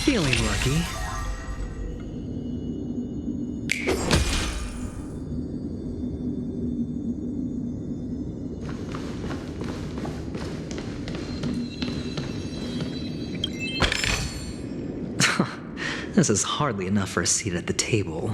Feeling lucky. This is hardly enough for a seat at the table.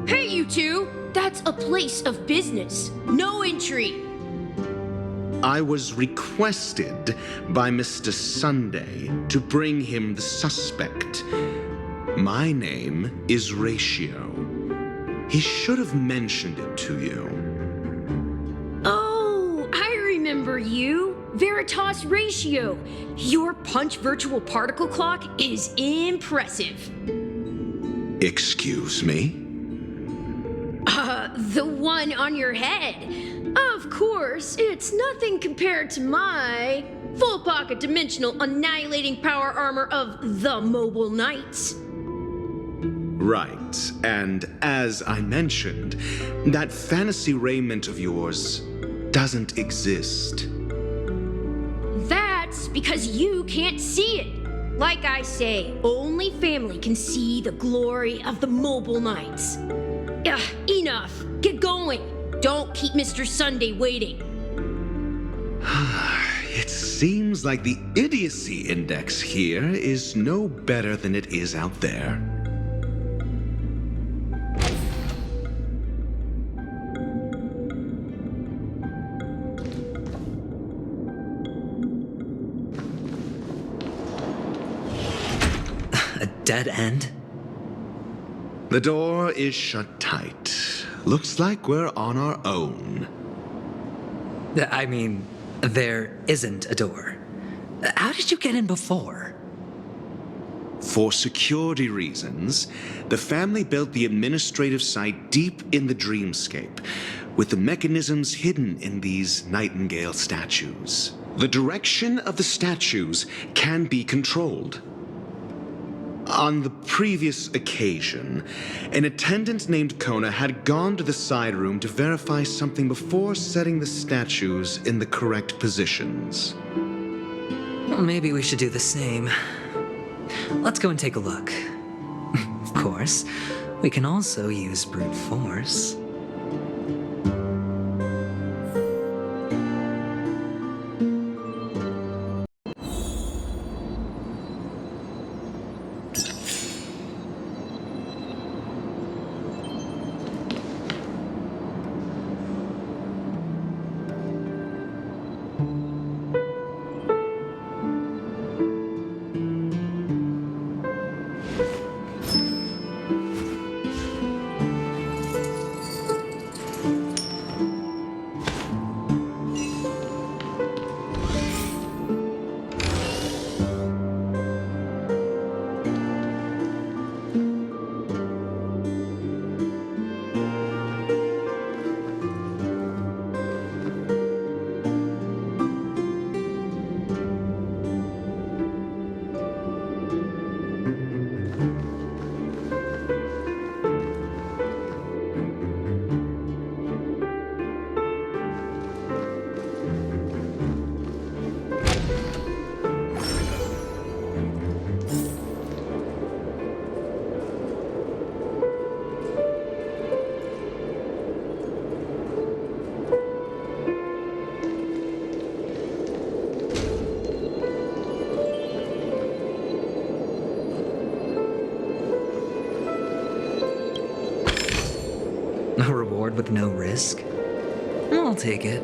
Hey, you two! That's a place of business. No entry. I was requested by Mr. Sunday to bring him the suspect. My name is Ratio. He should have mentioned it to you. Oh, I remember you. Veritas Ratio. Your punch virtual particle clock is impressive. Excuse me? The one on your head. Of course, it's nothing compared to my full pocket dimensional annihilating power armor of the Mobile Knights. Right, and as I mentioned, that fantasy raiment of yours doesn't exist. That's because you can't see it. Like I say, only family can see the glory of the Mobile Knights. Ugh, enough. Get going. Don't keep Mr. Sunday waiting. It seems like the idiocy index here is no better than it is out there. A dead end? The door is shut tight. Looks like we're on our own. I mean, there isn't a door. How did you get in before? For security reasons, the family built the administrative site deep in the dreamscape, with the mechanisms hidden in these nightingale statues. The direction of the statues can be controlled. On the previous occasion, an attendant named Kona had gone to the side room to verify something before setting the statues in the correct positions. Maybe we should do the same. Let's go and take a look. Of course, we can also use brute force. reward with no risk? I'll take it.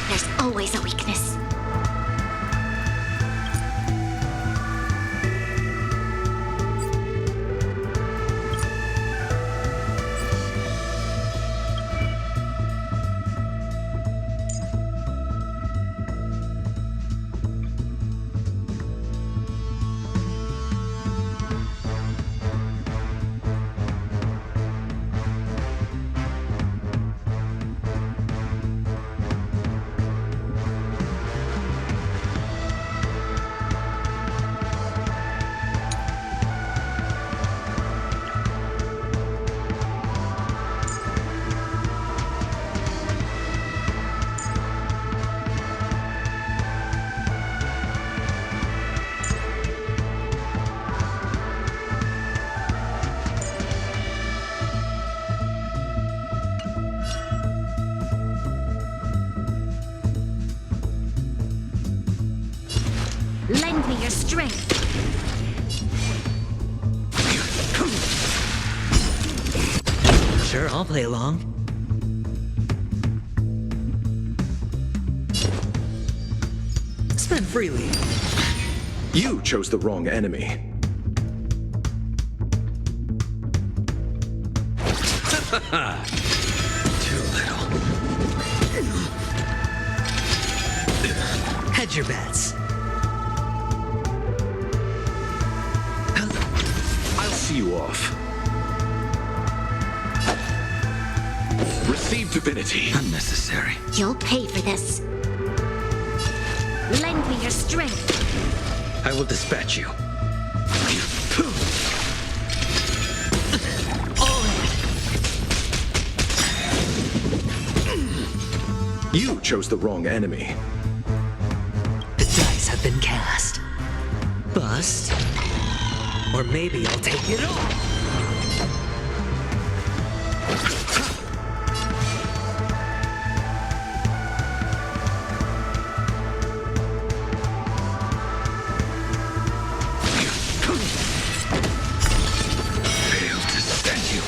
There's always a weakness. Lend me your strength. Sure, I'll play along. Spend freely. You chose the wrong enemy. Too little. Hedge your bets. I'll see you off. Receive divinity. Unnecessary. You'll pay for this. Lend me your strength. I will dispatch you. You chose the wrong enemy. The dice have been cast. Bust. Or maybe I'll take it all. Failed to stand you.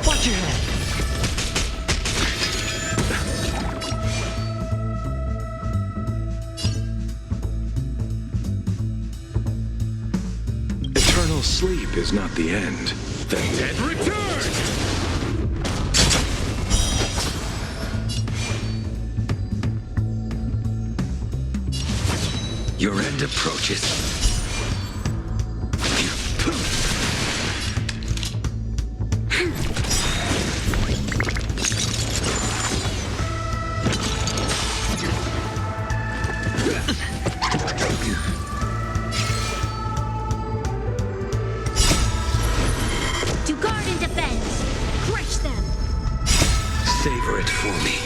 Watch your head. Eternal sleep is not the end. The dead return! Your end approaches. To guard and defend. Crush them. Savor it for me.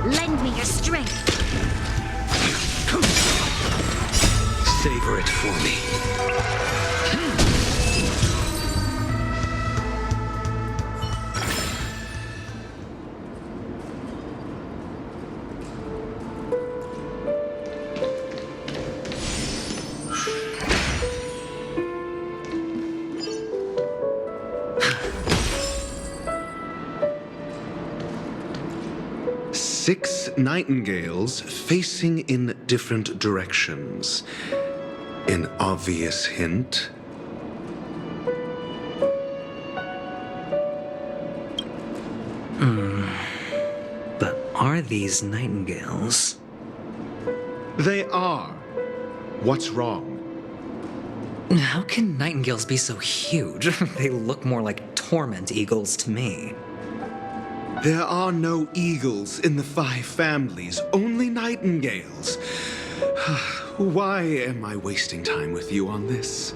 Lend me your strength. Savor it for me. Six nightingales facing in different directions. An obvious hint. But are these nightingales? They are. What's wrong? How can nightingales be so huge? They look more like torment eagles to me. There are no eagles in the five families, only nightingales. Why am I wasting time with you on this?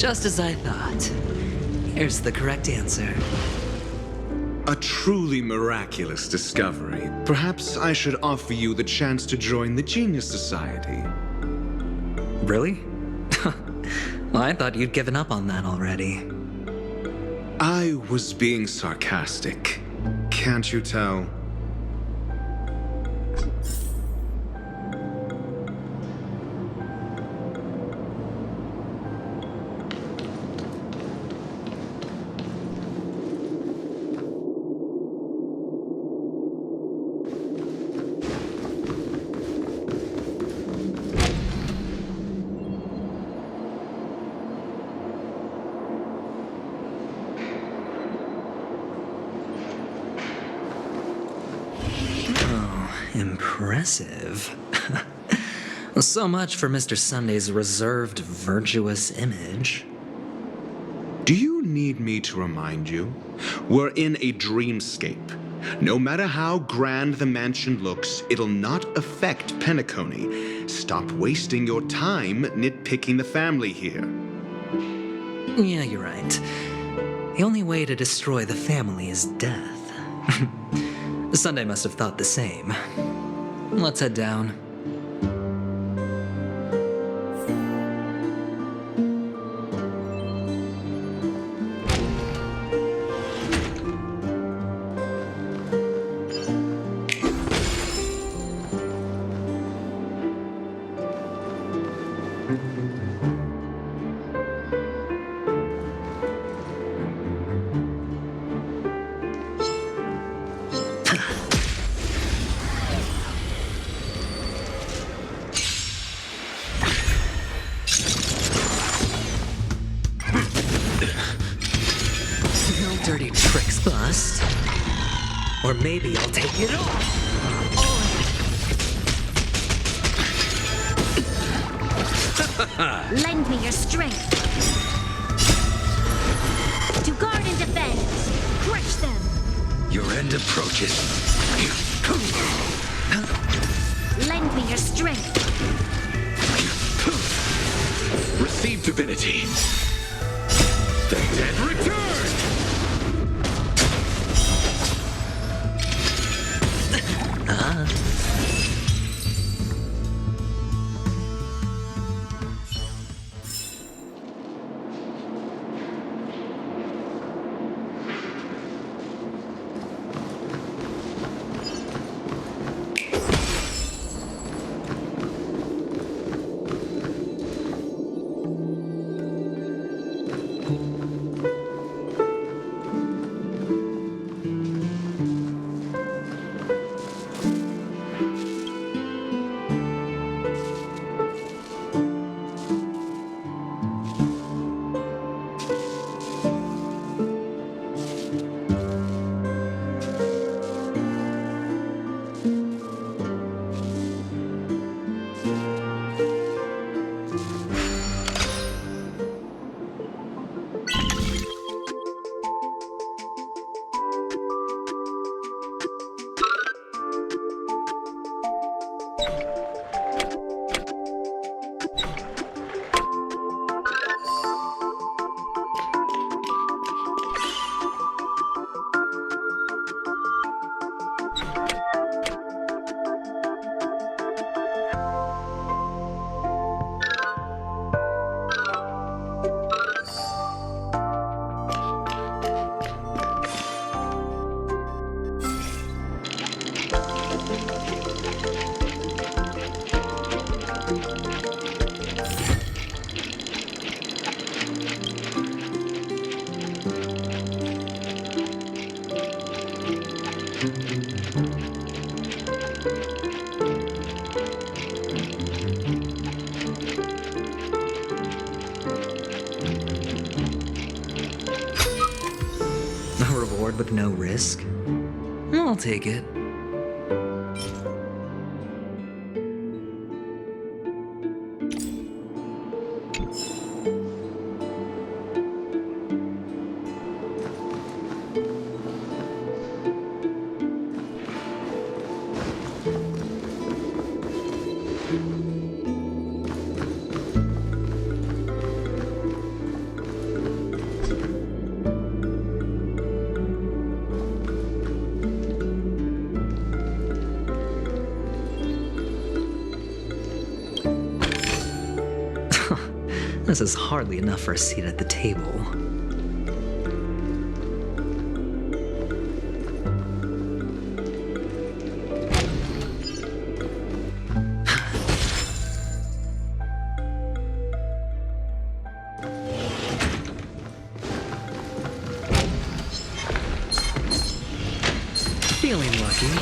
Just as I thought. Here's the correct answer. A truly miraculous discovery. Perhaps I should offer you the chance to join the Genius Society. Really? Well, I thought you'd given up on that already. I was being sarcastic. Can't you tell? Impressive. So much for Mr. Sunday's reserved, virtuous image. Do you need me to remind you? We're in a dreamscape. No matter how grand the mansion looks, it'll not affect Penacony. Stop wasting your time nitpicking the family here. Yeah, you're right. The only way to destroy the family is death. Sunday must have thought the same. Let's head down. Dirty tricks bust. Or maybe I'll take it all. Lend me your strength. To guard and defend. Crush them. Your end approaches. Lend me your strength. Receive divinity. The dead return! A reward with no risk? I'll take it. This is hardly enough for a seat at the table. Feeling lucky.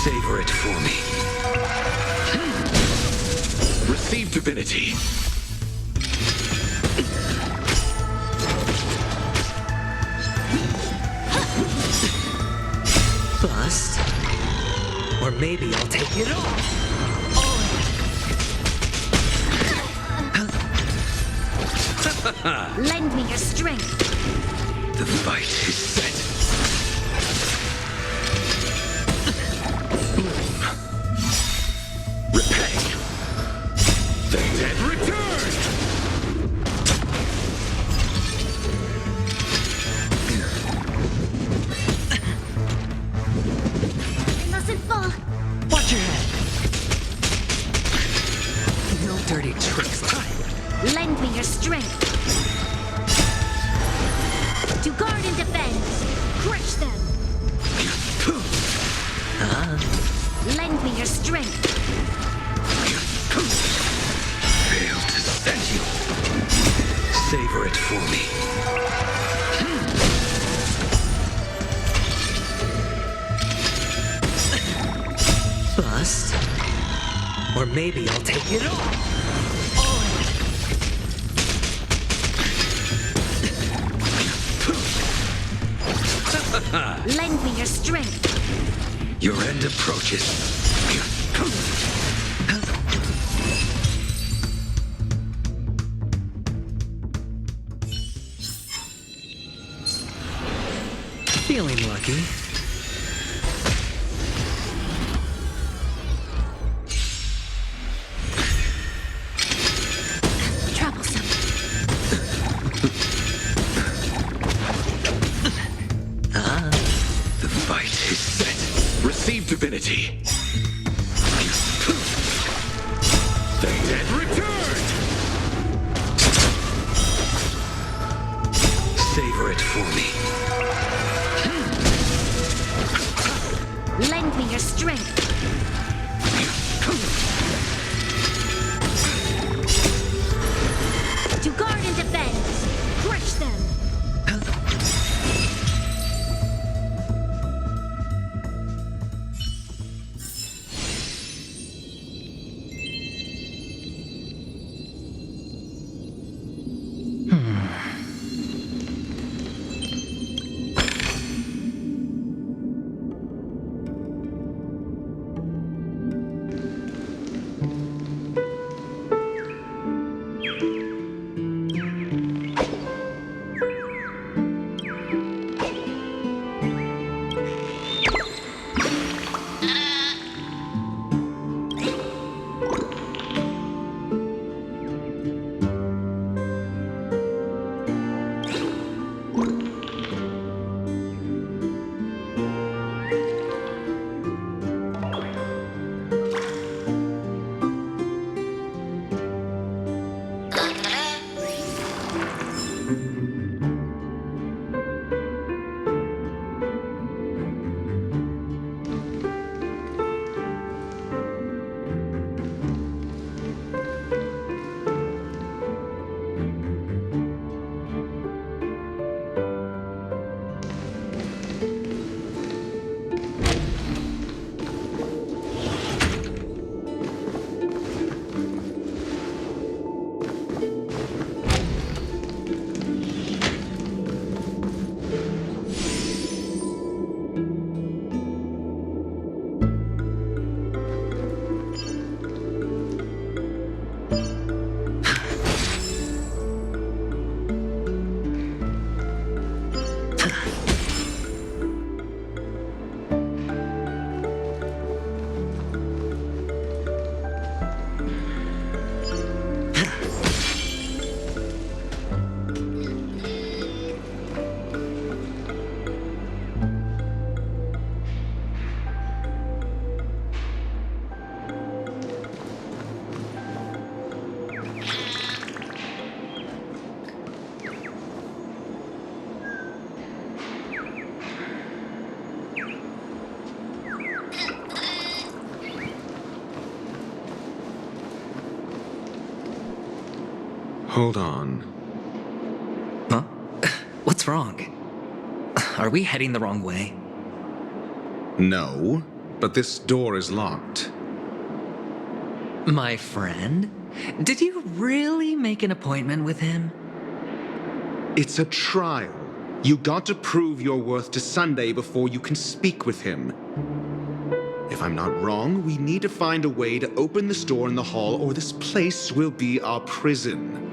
Savor it for me. Receive divinity. Bust. Or maybe I'll take it all. Lend me your strength. The fight is set. Repay. The dead return. I mustn't fall. Watch your head. No dirty tricks. Lend me your strength. To guard and defend. Crush them. Lend me your strength. Fail to set you. Savor it for me. Bust. Or maybe I'll take it all. Lend me your strength. Your end approaches. Feeling lucky. Troublesome. The fight is set. Receive divinity. The dead return. Savor it for me. Lend me your strength. To guard and defend. Crush them. Hold on. Huh? What's wrong? Are we heading the wrong way? No, but this door is locked. My friend? Did you really make an appointment with him? It's a trial. You got to prove your worth to Sunday before you can speak with him. If I'm not wrong, we need to find a way to open this door in the hall, or this place will be our prison.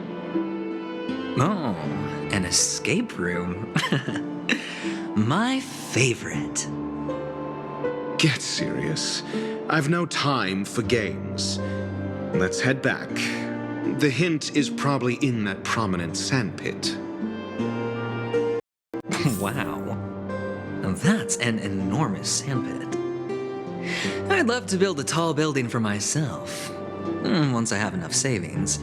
Oh, an escape room. My favorite. Get serious. I've no time for games. Let's head back. The hint is probably in that prominent sandpit. Wow. That's an enormous sandpit. I'd love to build a tall building for myself, once I have enough savings.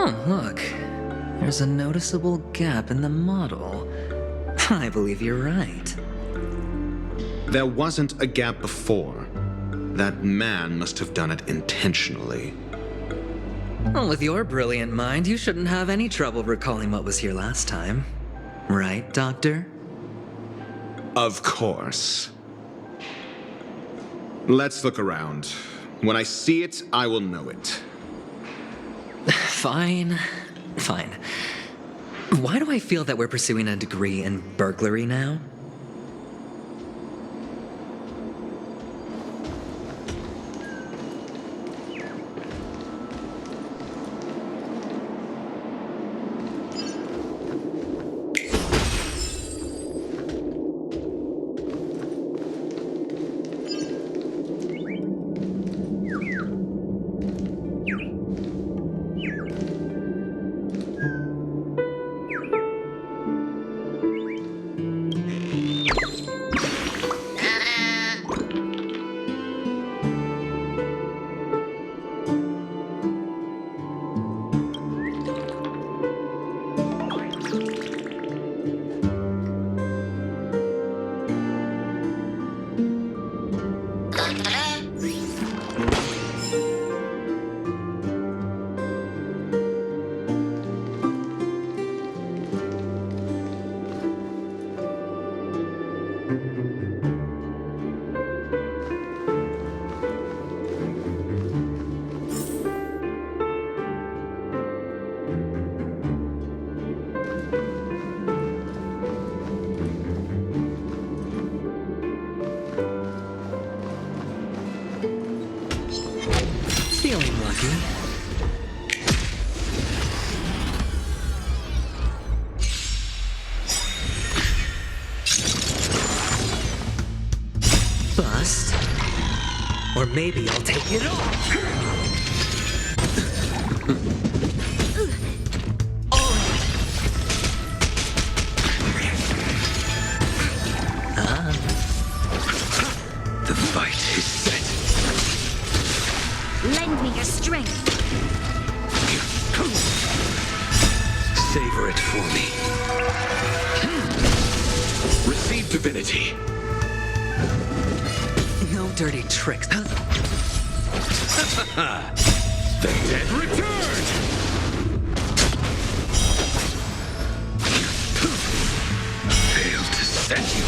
Oh, look. There's a noticeable gap in the model. I believe you're right. There wasn't a gap before. That man must have done it intentionally. Well, with your brilliant mind, you shouldn't have any trouble recalling what was here last time. Right, Doctor? Of course. Let's look around. When I see it, I will know it. Fine. Fine. Why do I feel that we're pursuing a degree in burglary now? Feeling lucky. Bust. Or maybe I'll take it off. The fight is set. Lend me your strength. Savor it for me. Receive divinity. No dirty tricks. The dead return! Failed to set you.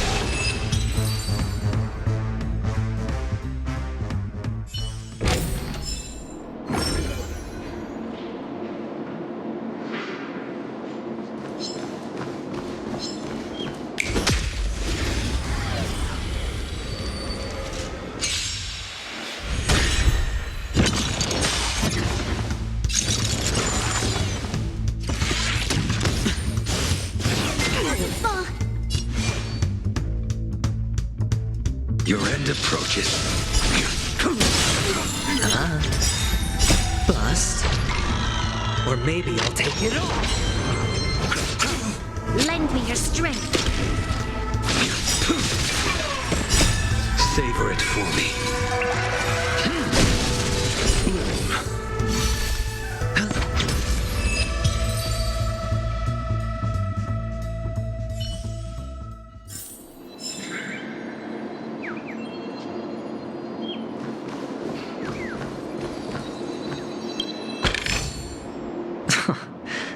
Your end approaches. Bust. Or maybe I'll take it all. Lend me your strength. Savor it for me.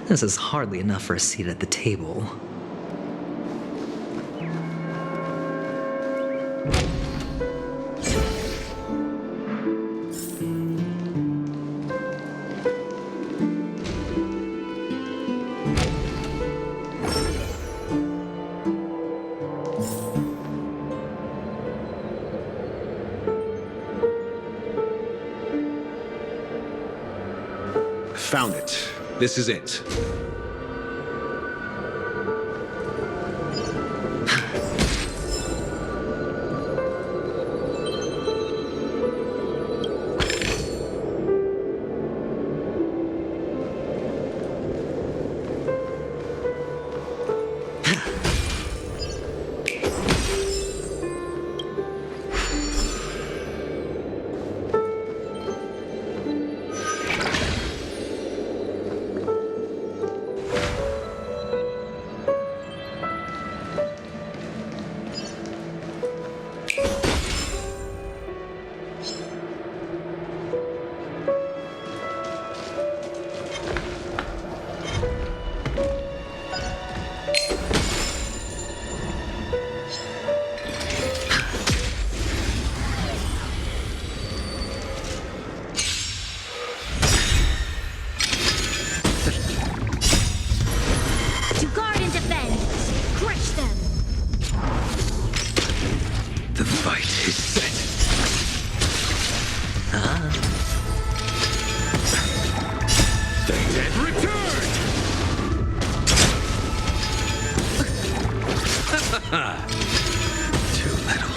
This is hardly enough for a seat at the table. Found it. This is it. Too little.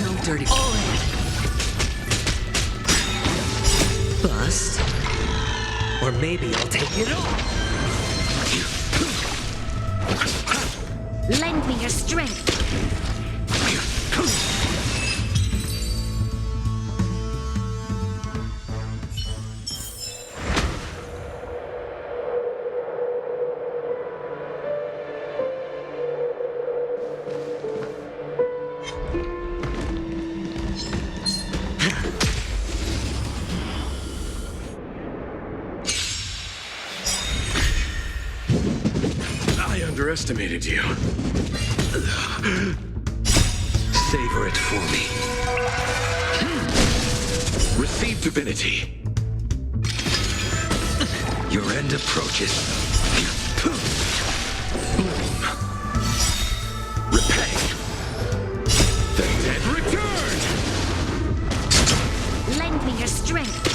No dirty. Bust. Or maybe I'll take it all. Lend me your strength. I underestimated you. Savor it for me. Receive divinity. Your end approaches. Repay. The dead return. Lend me your strength.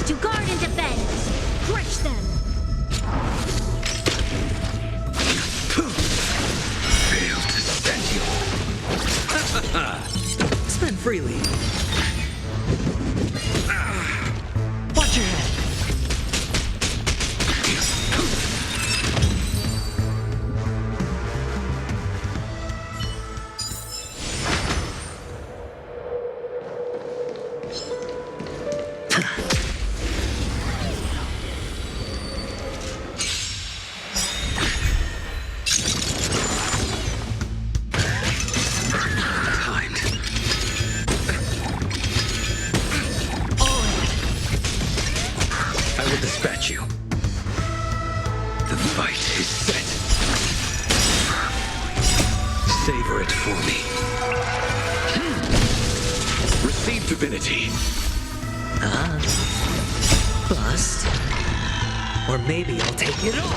To guard and defend. Crush them. Fail to stand you. Spend freely. Watch your head. Timed. I will dispatch you. The fight is set. Savor it for me. Receive divinity. Bust. Or maybe I'll take it all.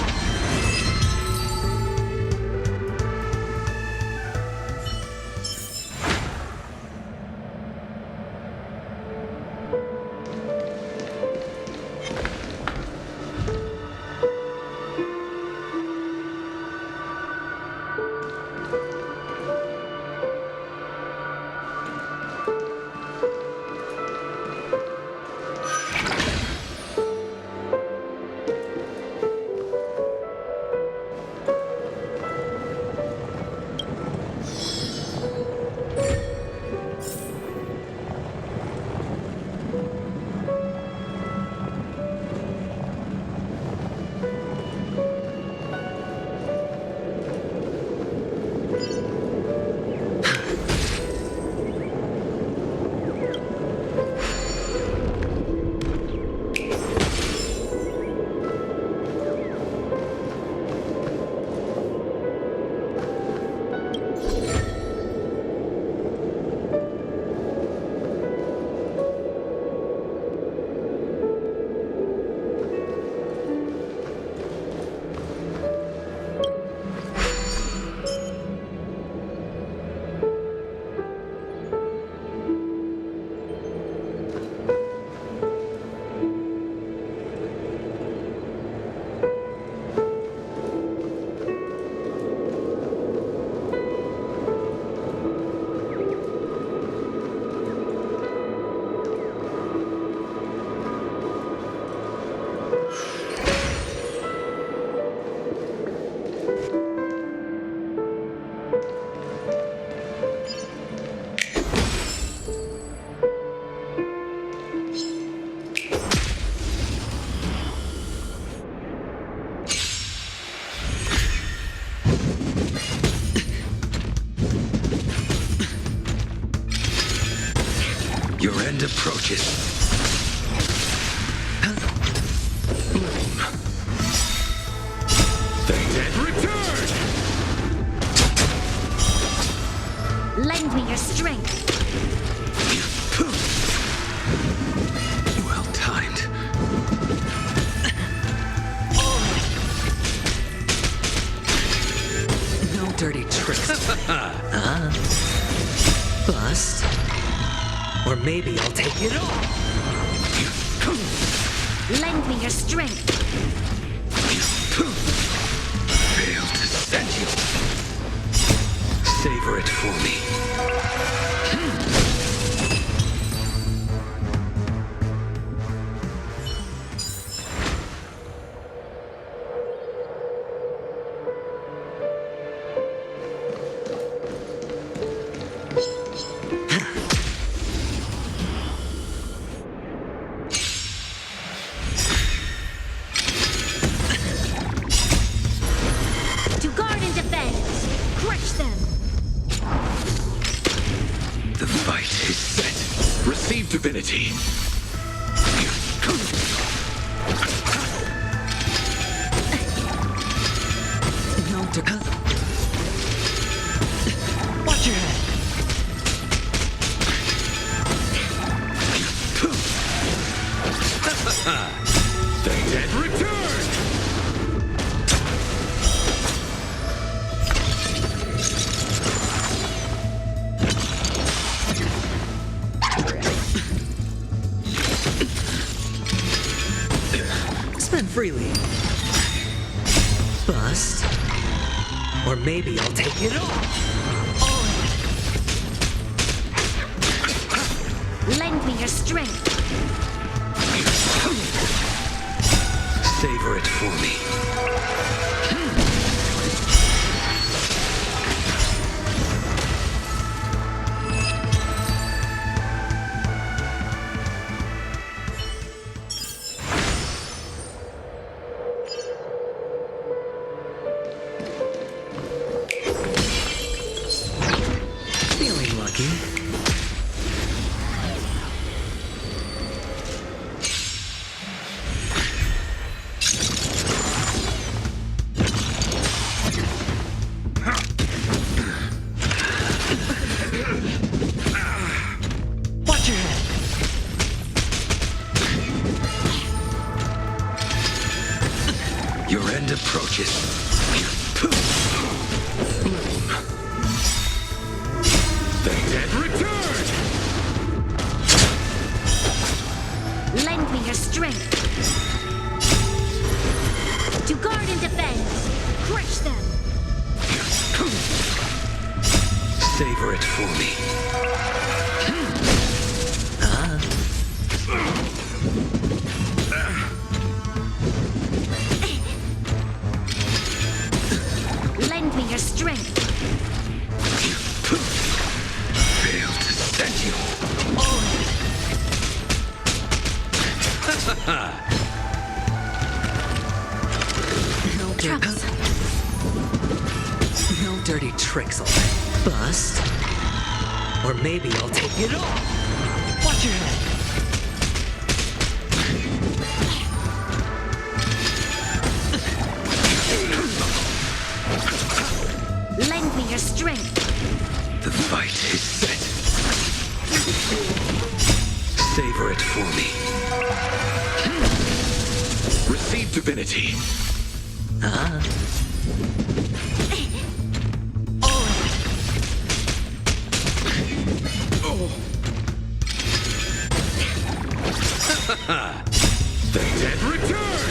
Your end approaches. The dead return! Lend me your strength. Well timed. No dirty tricks. Bust. Or maybe I'll take it all. Lend me your strength. Failed to send you. Savor it for me. To guard and defend. Crush them. The fight is set. Receive divinity. No Watch your head. The dead return! Spend freely. Bust. Or maybe I'll take it all. Lend me your strength. Savor it for me. Feeling lucky. Watch your head. Your end approaches. The dead return! Lend me your strength. To guard and defend. Crush them. Savor it for me. Lend me your strength. Failed to send you. No Troubles. No dirty tricks, all right. Bust. Or maybe I'll take it all. Watch your head. Lend me your strength. The fight is set. Savor it for me. Receive divinity. The dead return!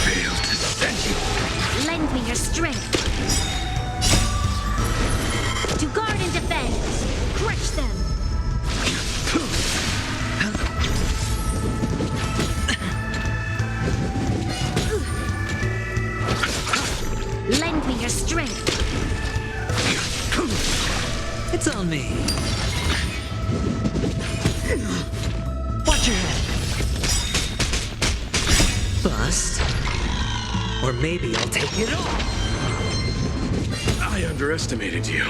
Failed to send you. Lend me your strength. To guard and defend. Crush them. Lend me your strength. It's on me. Watch your head. Bust. Or maybe I'll take it all. I underestimated you.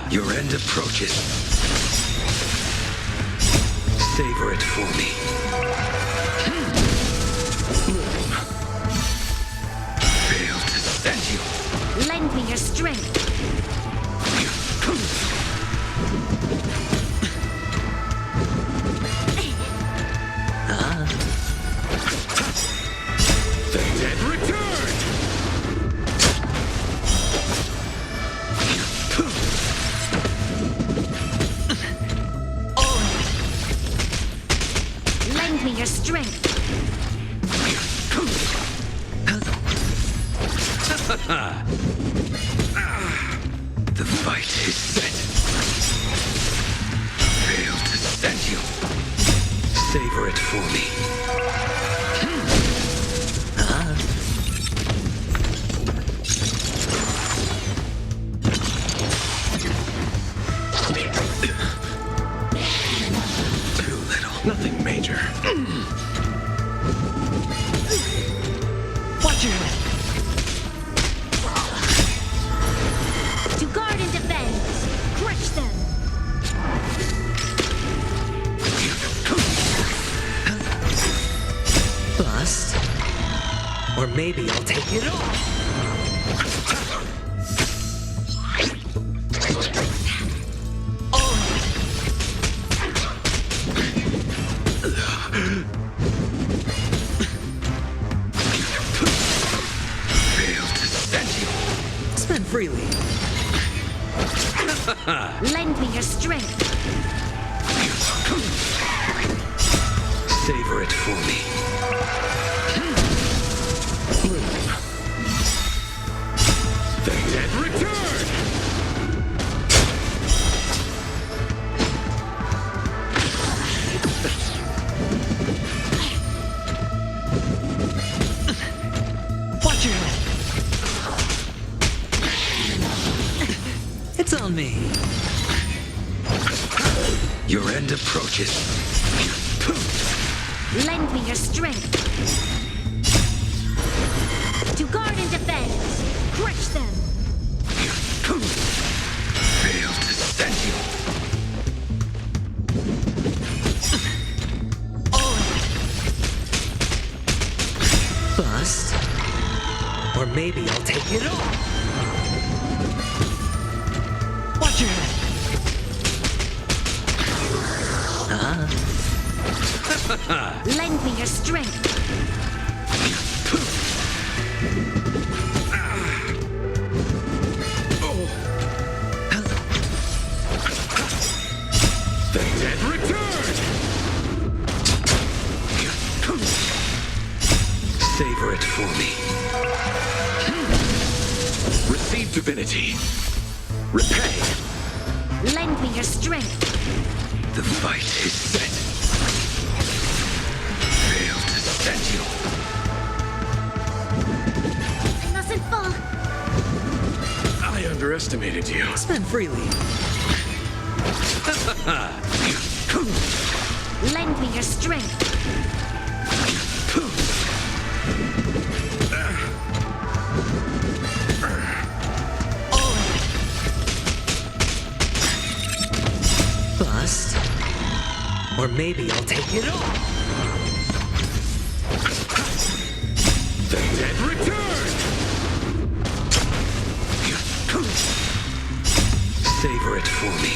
Your end approaches. Savor it for me. Fail to stand you. Lend me your strength. The dead return! Lend me your strength. The fight is set. Fail to stand you. Savor it for me. Too little. Nothing major. Watch your head. To guard and defend. Crush them. Bust. Or maybe I'll take it off. Fail to stand you. Spend freely. Lend me your strength. Savor it for me. The dead return! Watch your head. It's on me. Your end approaches. Lend me your strength. To guard and defend. Crush them. Fail to stand you. Bust. Or maybe I'll take it off. Watch your head. Lend me your strength. The dead return! Savor it for me. Receive divinity. Repay. Lend me your strength. The fight is set. Fail to stand you. I mustn't fall. I underestimated you. Spend freely. Lend me your strength. Bust. Or maybe I'll take it off. The dead return! Savor it for me.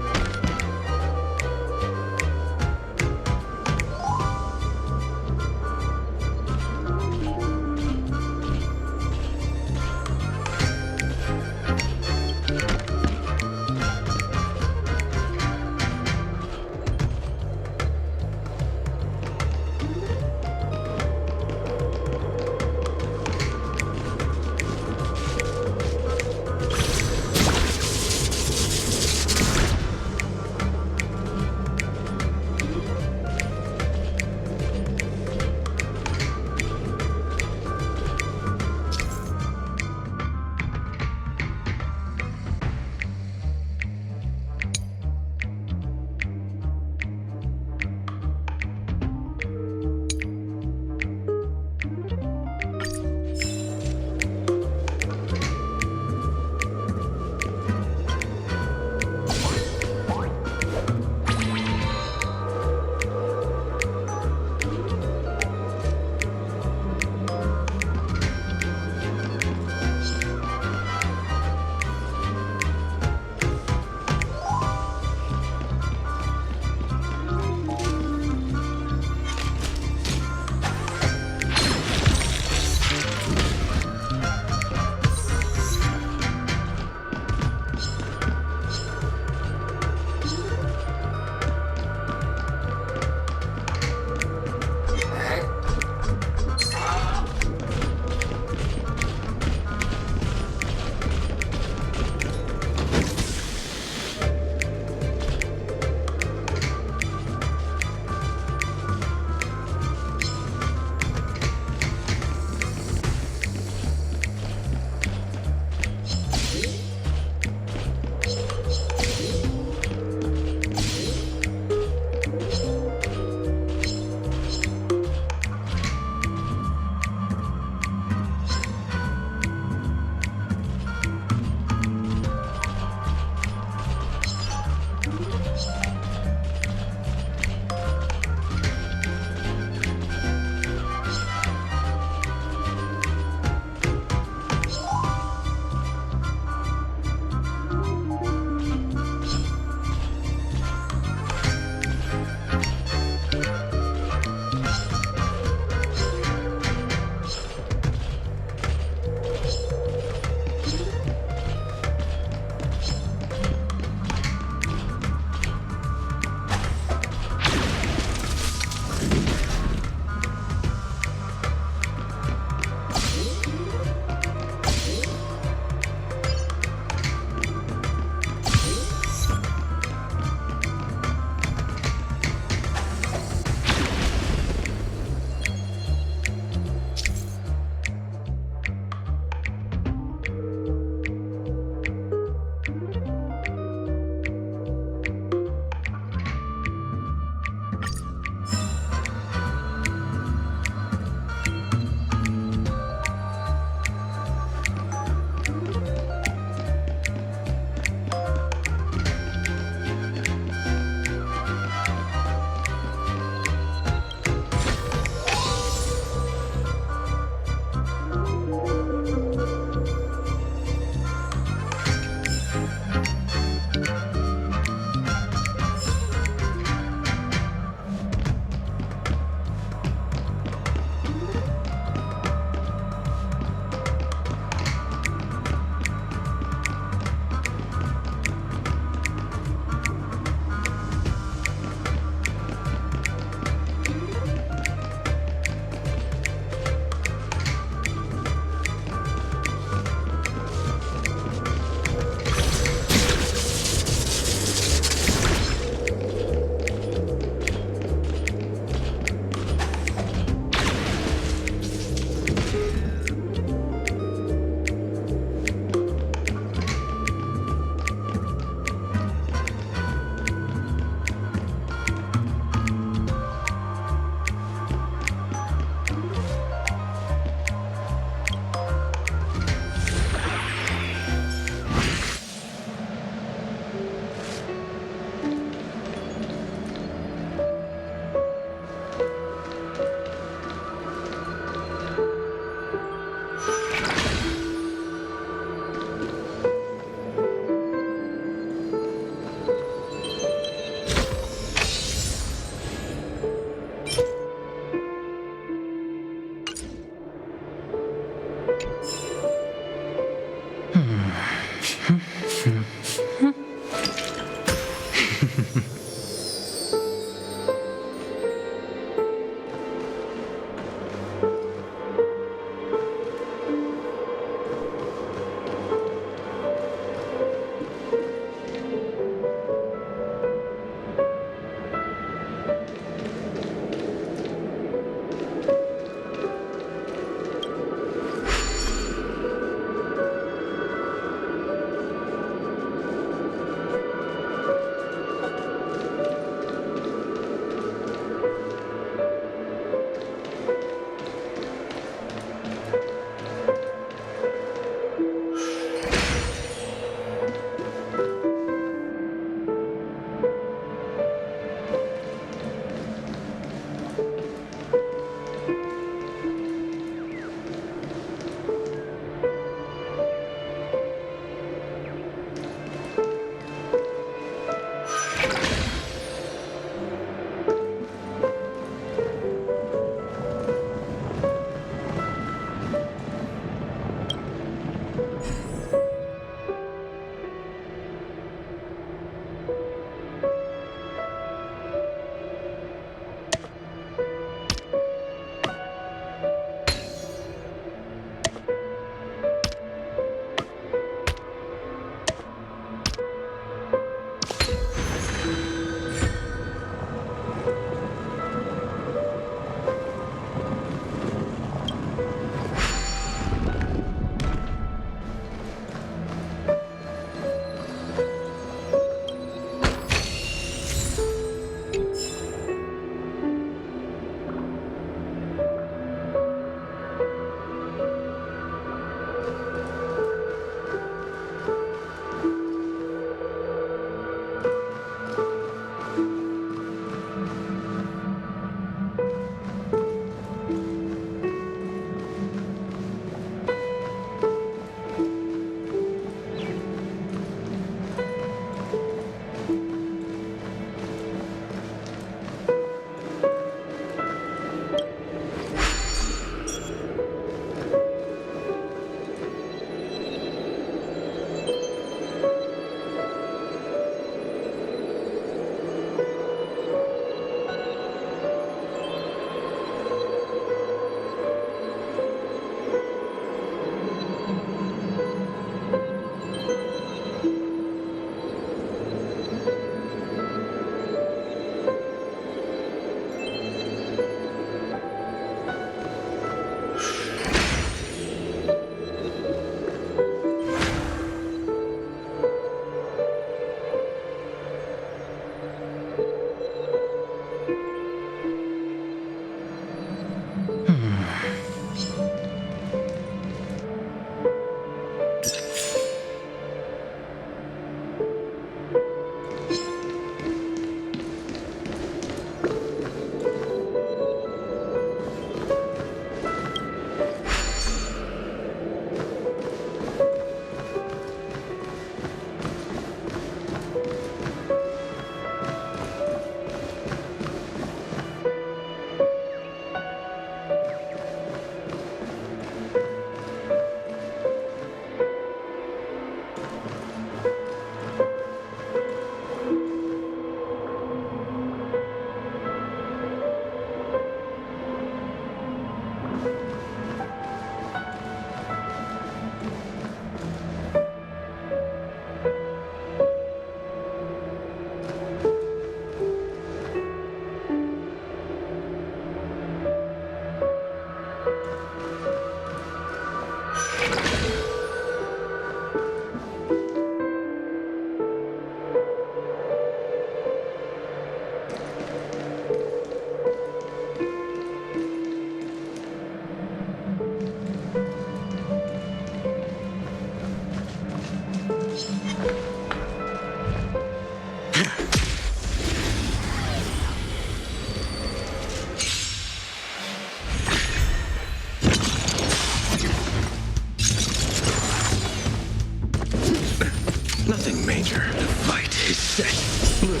Nothing major. The fight is set. Bloom.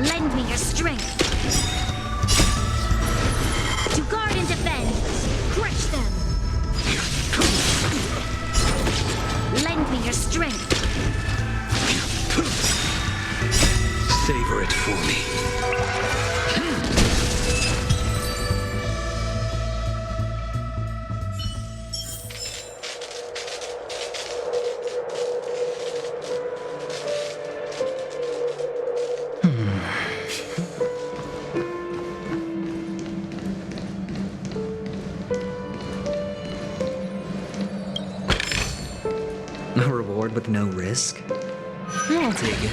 Lend me your strength. To guard and defend. A reward with no risk? I'll take it.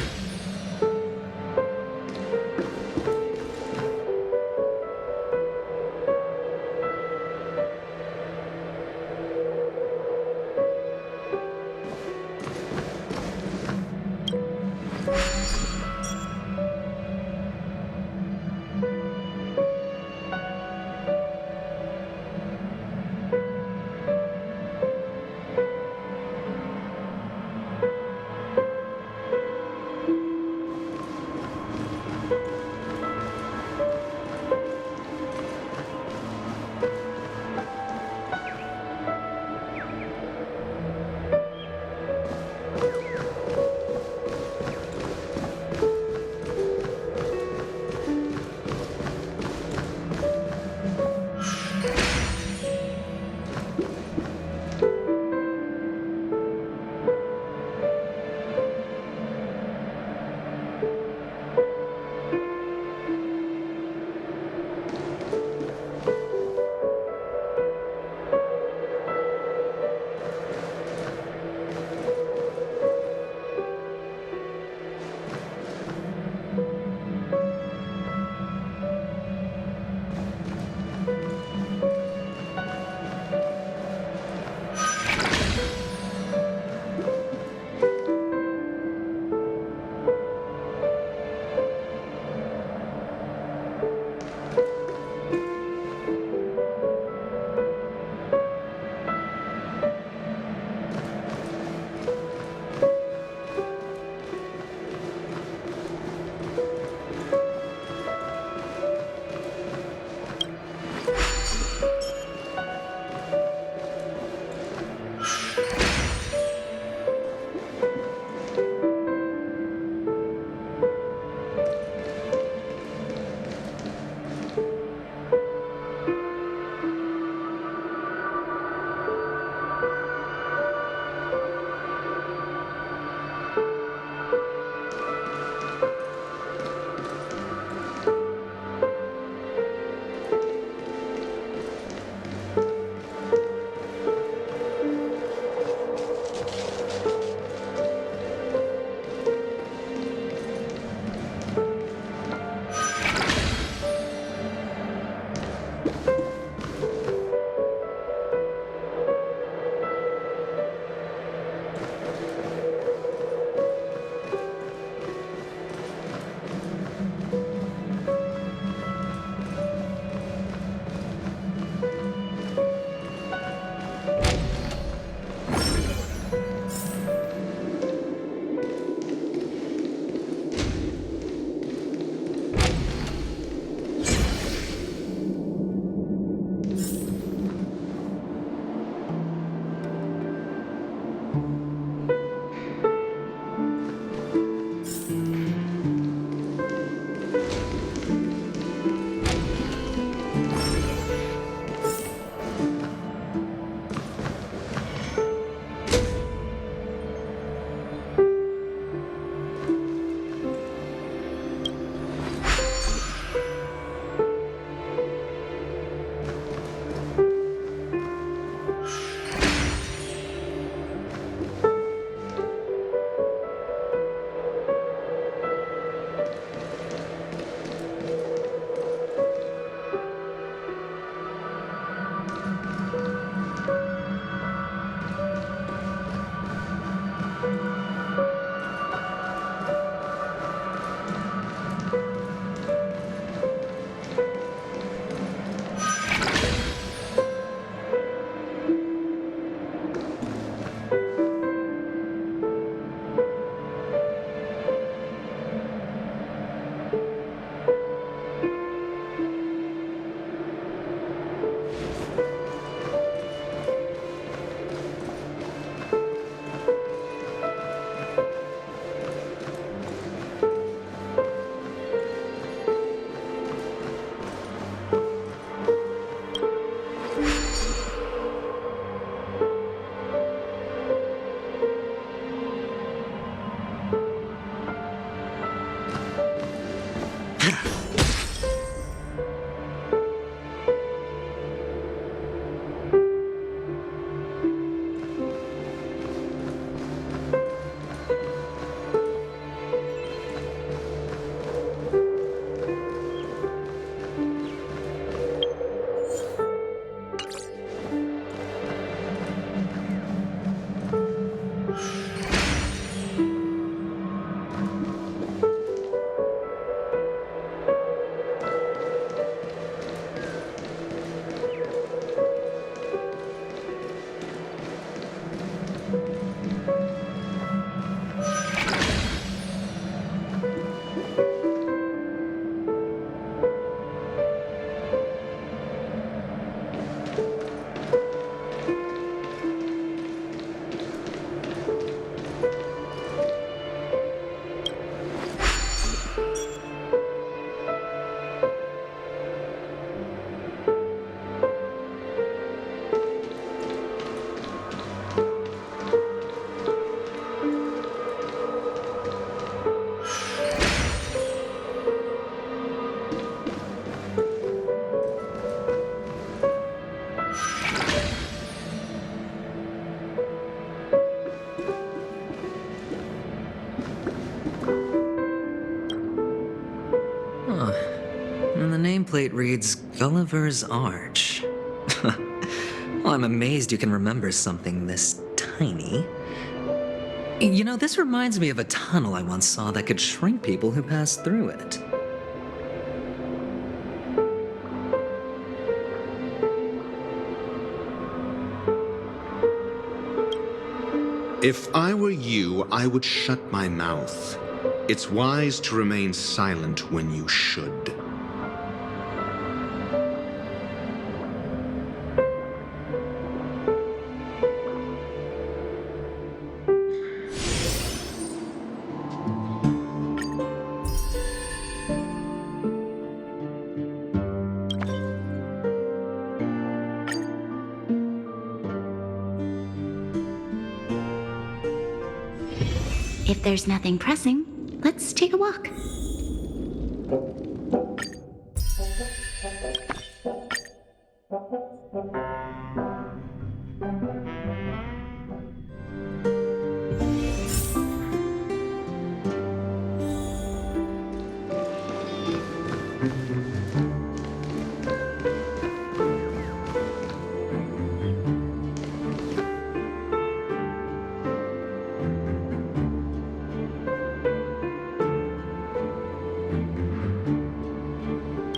nameplate reads Gulliver's Arch. Well, I'm amazed you can remember something this tiny. You know, this reminds me of a tunnel I once saw that could shrink people who passed through it. If I were you, I would shut my mouth. It's wise to remain silent when you should. If there's nothing pressing, let's take a walk.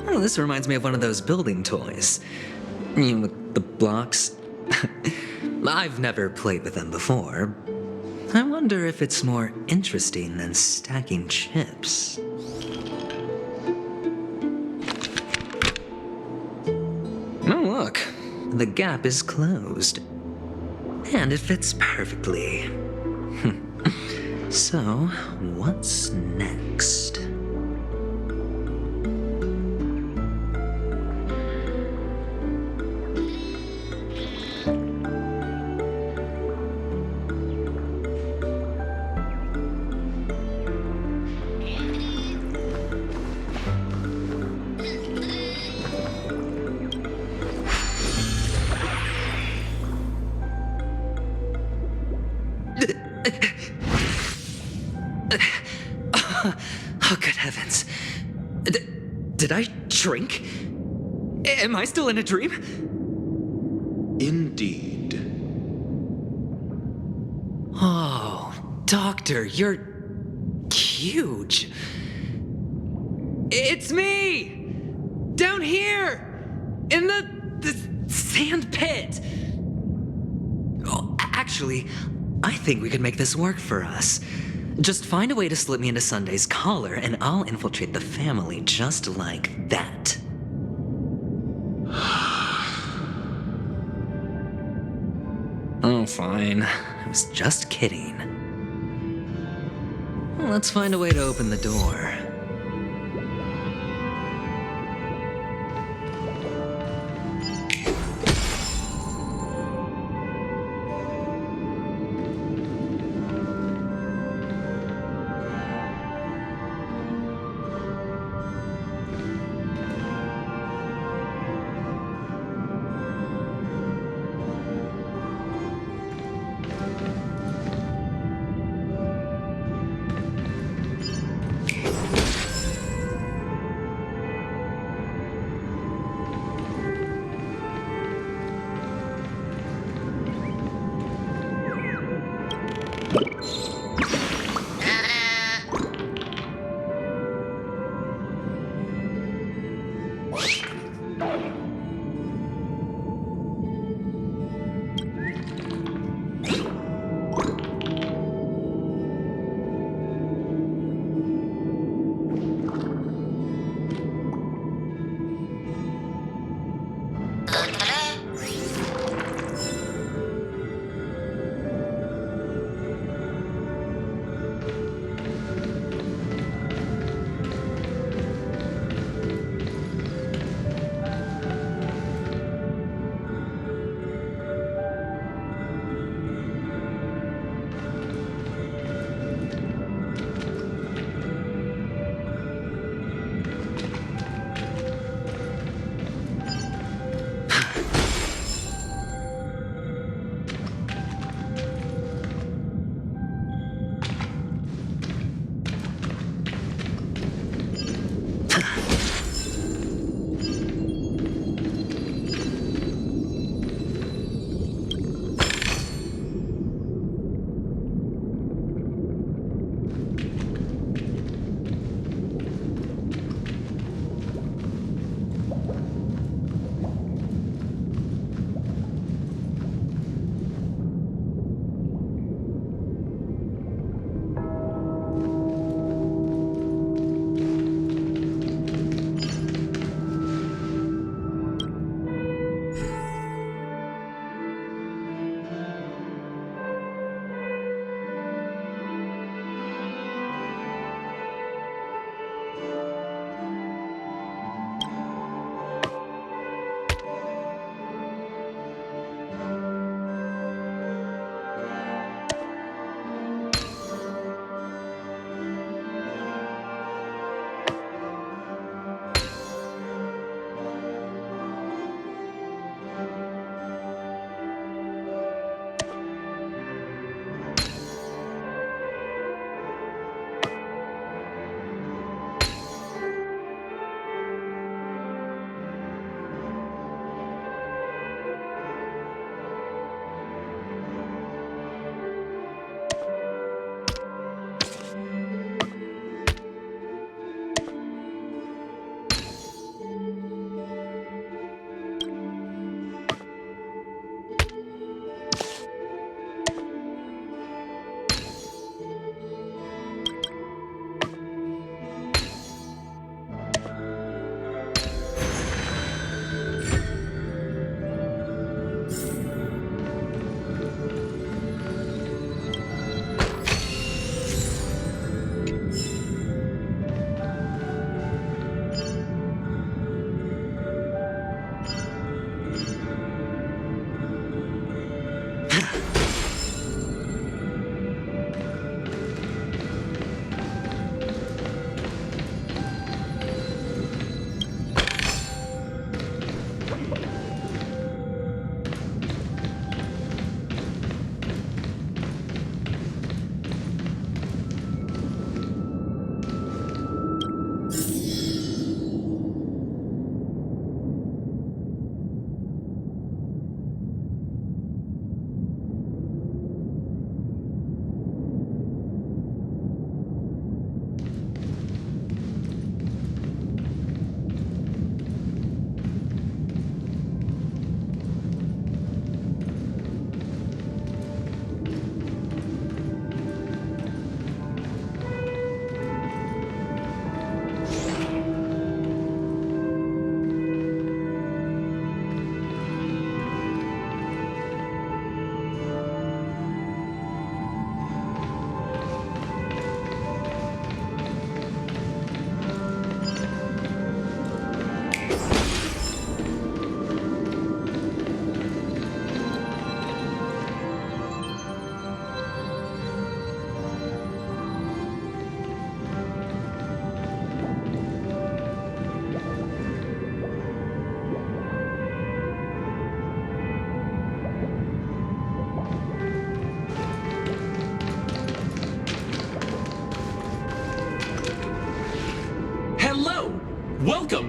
Oh, this reminds me of one of those building toys. You know, with the blocks. I've never played with them before. I wonder if it's more interesting than stacking chips. Oh, look. The gap is closed. And it fits perfectly. So, what's next? Oh, good heavens. Did I shrink? Am I still in a dream? Indeed. Oh, Doctor, you're huge. It's me! Down here! In the sand pit! Oh, actually, I think we could make this work for us. Just find a way to slip me into Sunday's collar, and I'll infiltrate the family just like that. Oh, fine. I was just kidding. Well, let's find a way to open the door.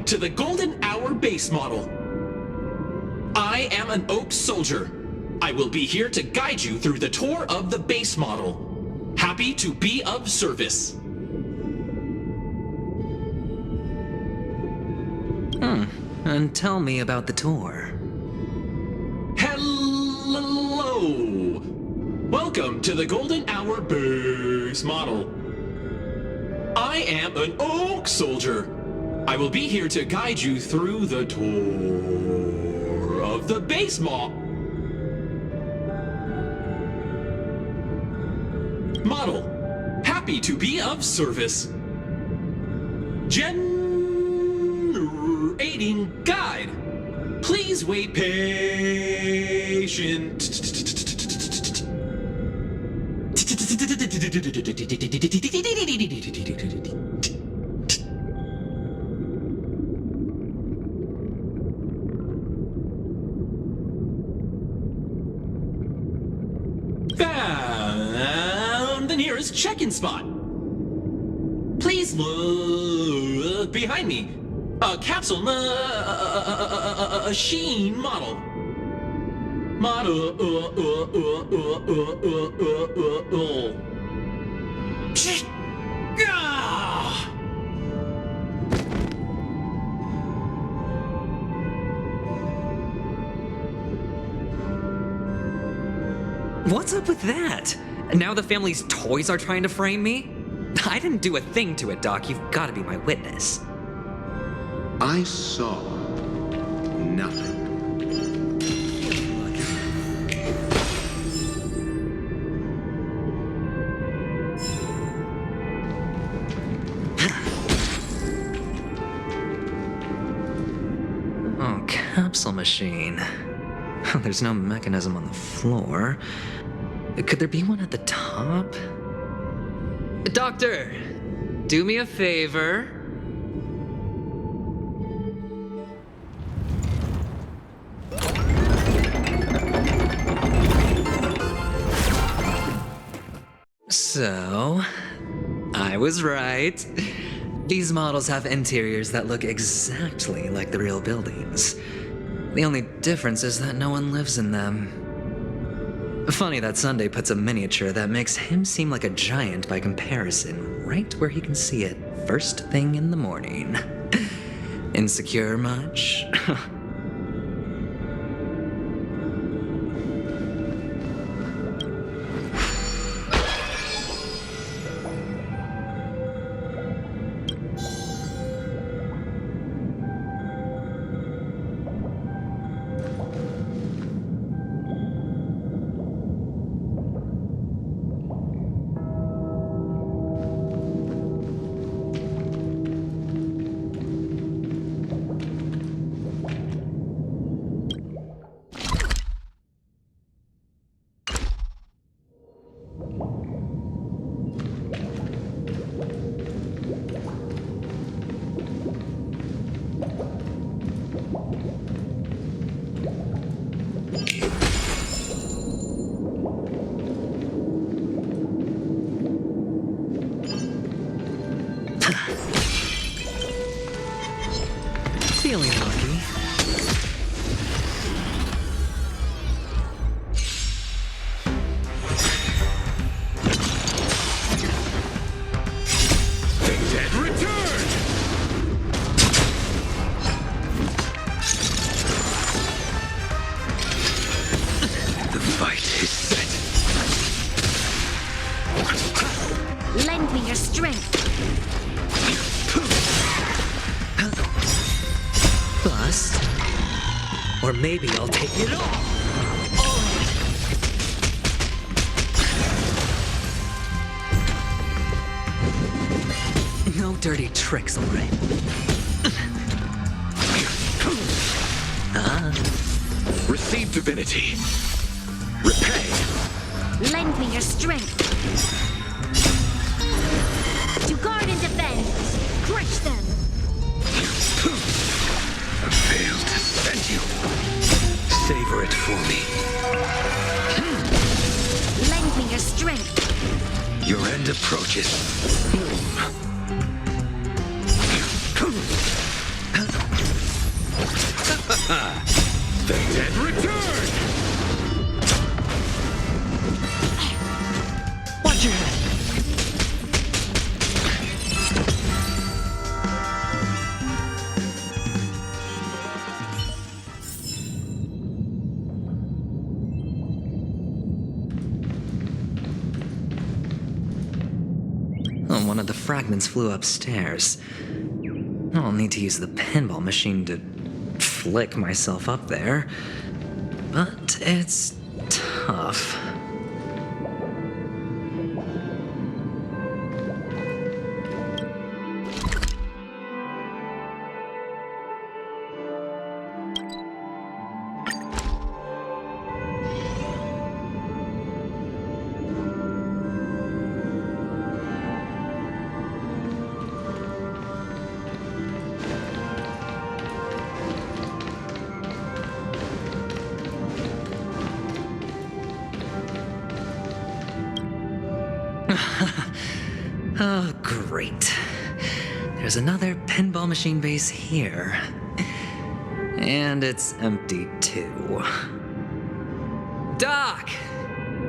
Welcome to the Golden Hour base model. I am an Oak Soldier. I will be here to guide you through the tour of the base model. Happy to be of service. And tell me about the tour. Hello! Welcome to the Golden Hour base model. I am an Oak Soldier. I will be here to guide you through the tour of the base model. Happy to be of service. Generating guide. Please wait patient. Found the nearest check-in spot. Please look behind me. A capsule machine model. What's up with that? Now the family's toys are trying to frame me? I didn't do a thing to it, Doc. You've got to be my witness. I saw nothing. Oh, capsule machine. There's no mechanism on the floor. Could there be one at the top? Doctor, do me a favor. So, I was right. These models have interiors that look exactly like the real buildings. The only difference is that no one lives in them. Funny that Sunday puts a miniature that makes him seem like a giant by comparison right where he can see it first thing in the morning. Insecure much? Feeling lucky. The dead return! The fight is set. Lend me your strength. Bust. Or maybe I'll take it all. No dirty tricks, all right. Receive divinity. Repay. Lend me your strength. To guard and defend. Crush them. I failed to send you. Savor it for me. Lend me your strength. Your end approaches. Oh, one of the fragments flew upstairs. I'll need to use the pinball machine to flick myself up there. But it's tough. Oh, great. There's another pinball machine base here. And it's empty too. Doc!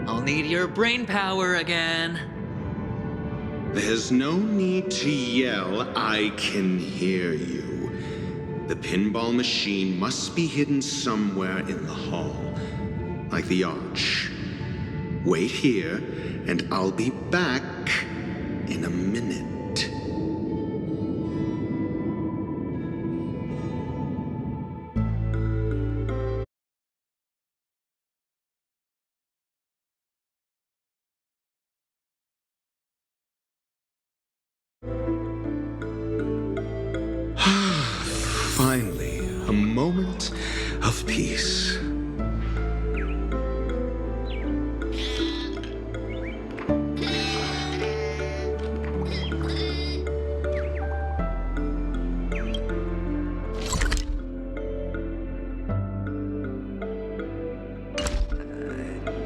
I'll need your brain power again. There's no need to yell, I can hear you. The pinball machine must be hidden somewhere in the hall, like the arch. Wait here, and I'll be back in a minute. Finally, a moment of peace.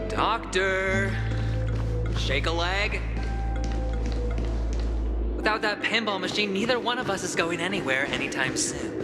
Doctor, shake a leg. Without that pinball machine, neither one of us is going anywhere anytime soon.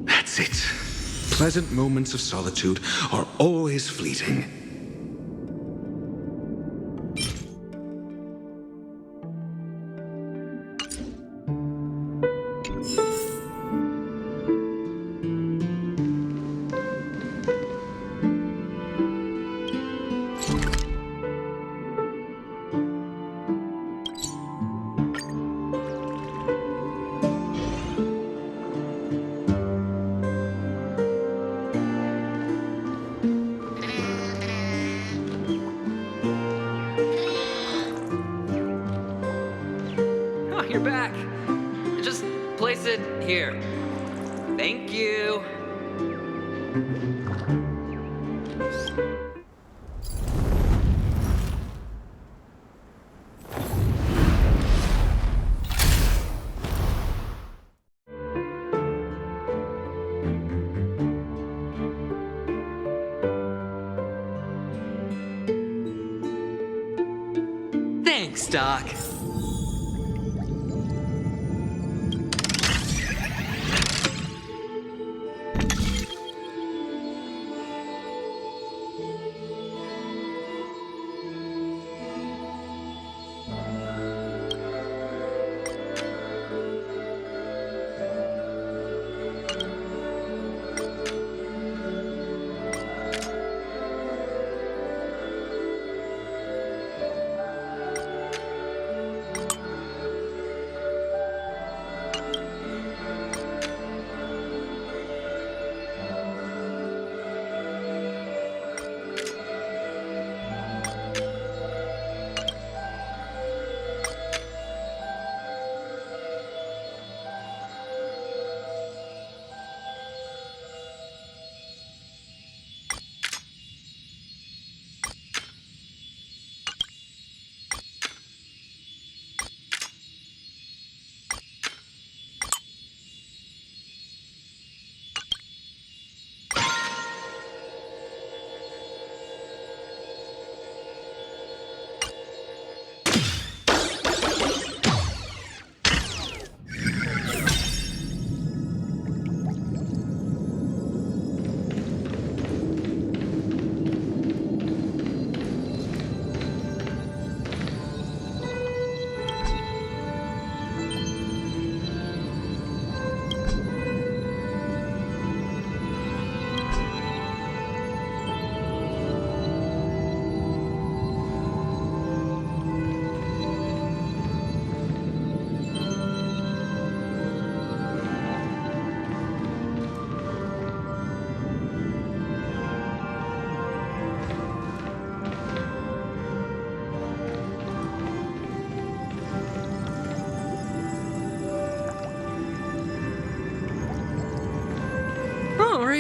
That's it. Pleasant moments of solitude are always fleeting. Oh, you're back. Just place it here. Thank you. Thanks, Doc.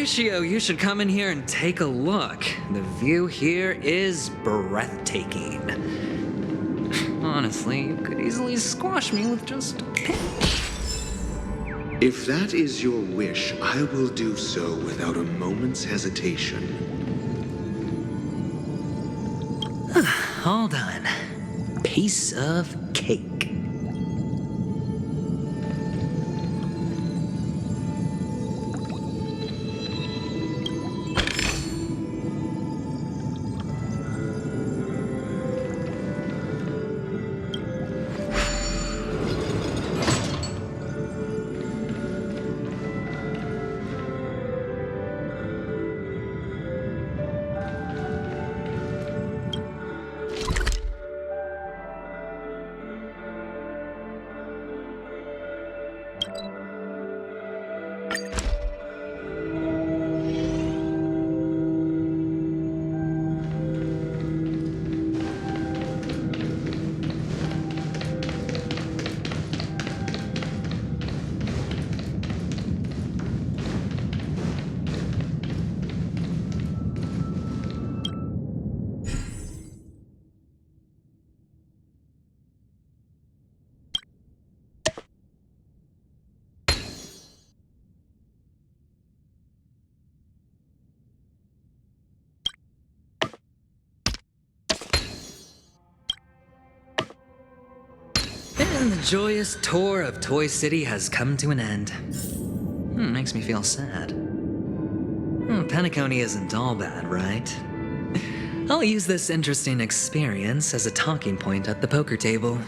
Horatio, you should come in here and take a look. The view here is breathtaking. Honestly, you could easily squash me with just a pinch. If that is your wish, I will do so without a moment's hesitation. All done. Piece of cake. And the joyous tour of Toy City has come to an end. Makes me feel sad. Penacony isn't all bad, right? I'll use this interesting experience as a talking point at the poker table.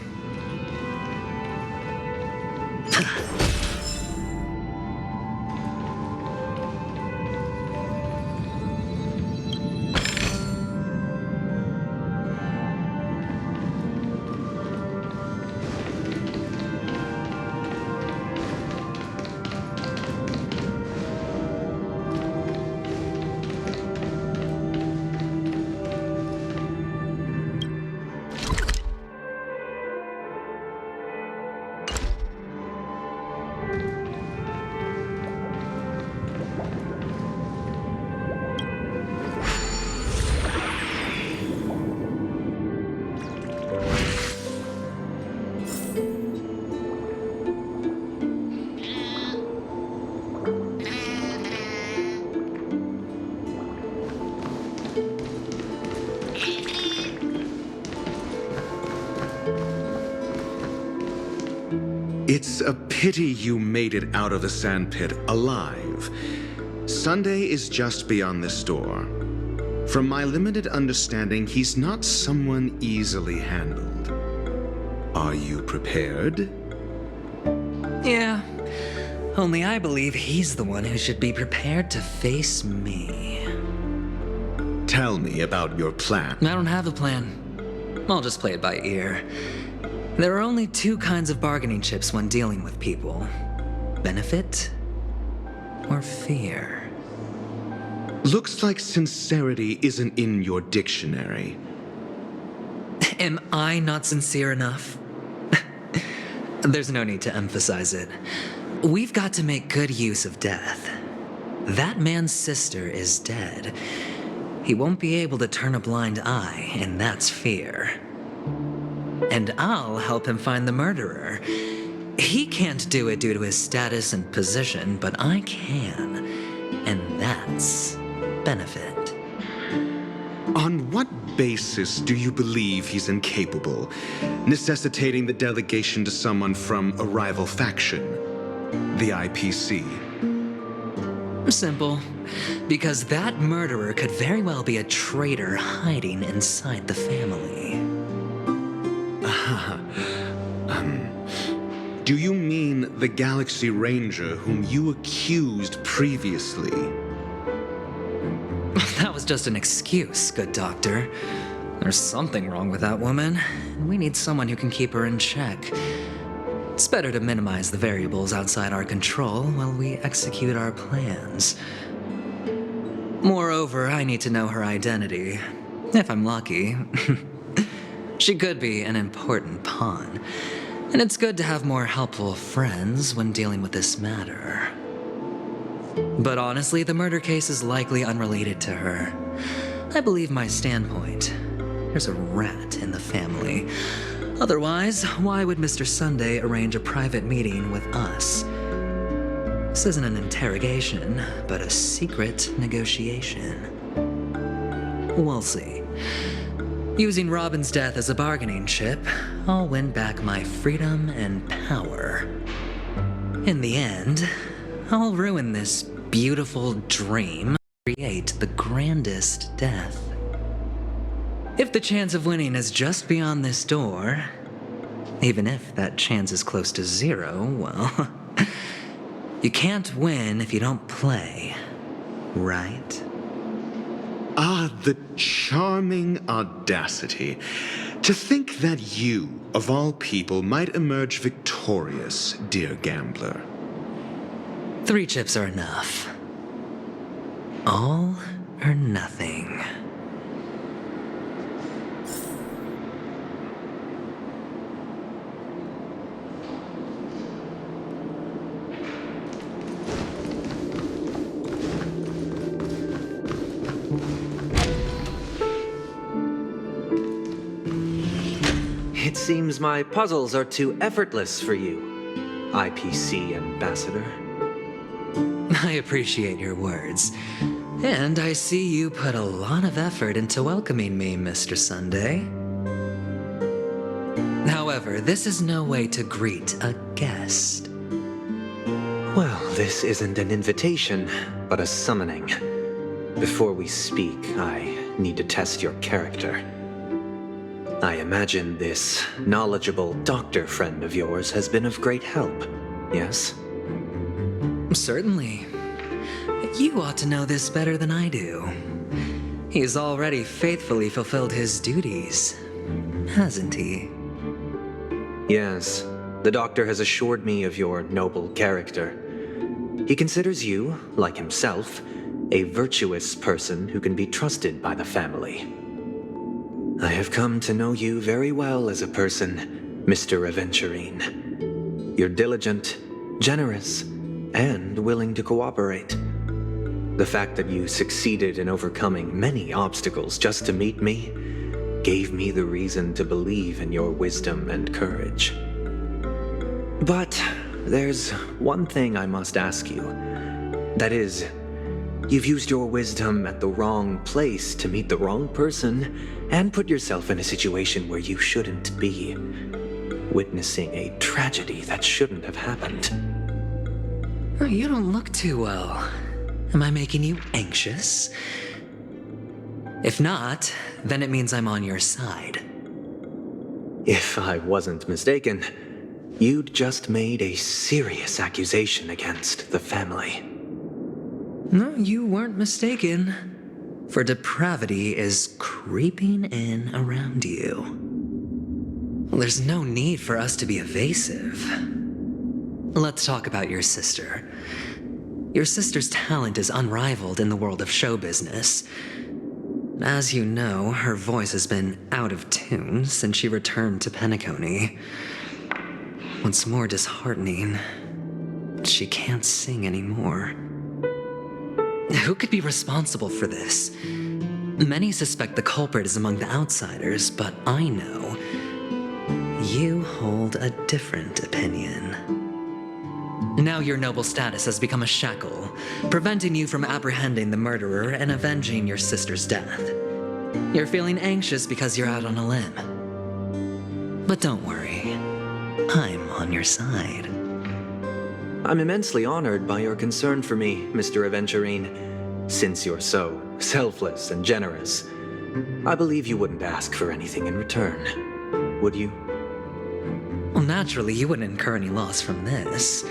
It's a pity you made it out of the sandpit alive. Sunday is just beyond this door. From my limited understanding, he's not someone easily handled. Are you prepared? Yeah, only I believe he's the one who should be prepared to face me. Tell me about your plan. I don't have a plan. I'll just play it by ear. There are only two kinds of bargaining chips when dealing with people: benefit or fear. Looks like sincerity isn't in your dictionary. Am I not sincere enough? There's no need to emphasize it. We've got to make good use of death. That man's sister is dead. He won't be able to turn a blind eye, and that's fear. And I'll help him find the murderer. He can't do it due to his status and position, but I can. And that's benefit. On what basis do you believe he's incapable, necessitating the delegation to someone from a rival faction, the IPC? Simple. Because that murderer could very well be a traitor hiding inside the family. Do you mean the Galaxy Ranger whom you accused previously? That was just an excuse, good doctor. There's something wrong with that woman, and we need someone who can keep her in check. It's better to minimize the variables outside our control while we execute our plans. Moreover, I need to know her identity. If I'm lucky. She could be an important pawn. And it's good to have more helpful friends when dealing with this matter. But honestly, the murder case is likely unrelated to her. I believe my standpoint. There's a rat in the family. Otherwise, why would Mr. Sunday arrange a private meeting with us? This isn't an interrogation, but a secret negotiation. We'll see. Using Robin's death as a bargaining chip, I'll win back my freedom and power. In the end, I'll ruin this beautiful dream, create the grandest death. If the chance of winning is just beyond this door, even if that chance is close to zero, well, you can't win if you don't play, right? Ah, the charming audacity. To think that you, of all people, might emerge victorious, dear gambler. 3 chips are enough. All or nothing. It seems my puzzles are too effortless for you, IPC ambassador. I appreciate your words. And I see you put a lot of effort into welcoming me, Mr. Sunday. However, this is no way to greet a guest. Well, this isn't an invitation, but a summoning. Before we speak, I need to test your character. I imagine this knowledgeable doctor friend of yours has been of great help, yes? Certainly. You ought to know this better than I do. He's already faithfully fulfilled his duties, hasn't he? Yes, the doctor has assured me of your noble character. He considers you, like himself, a virtuous person who can be trusted by the family. I have come to know you very well as a person, Mr. Aventurine. You're diligent, generous, and willing to cooperate. The fact that you succeeded in overcoming many obstacles just to meet me gave me the reason to believe in your wisdom and courage. But there's one thing I must ask you. That is, you've used your wisdom at the wrong place to meet the wrong person and put yourself in a situation where you shouldn't be, witnessing a tragedy that shouldn't have happened. Oh, you don't look too well. Am I making you anxious? If not, then it means I'm on your side. If I wasn't mistaken, you'd just made a serious accusation against the family. No, you weren't mistaken. For depravity is creeping in around you. There's no need for us to be evasive. Let's talk about your sister. Your sister's talent is unrivaled in the world of show business. As you know, her voice has been out of tune since she returned to Penacony. What's more disheartening, she can't sing anymore. Who could be responsible for this? Many suspect the culprit is among the outsiders, but I know you hold a different opinion. Now your noble status has become a shackle, preventing you from apprehending the murderer and avenging your sister's death. You're feeling anxious because you're out on a limb. But don't worry, I'm on your side. I'm immensely honored by your concern for me, Mr. Aventurine. Since you're so selfless and generous, I believe you wouldn't ask for anything in return, would you? Well, naturally, you wouldn't incur any loss from this.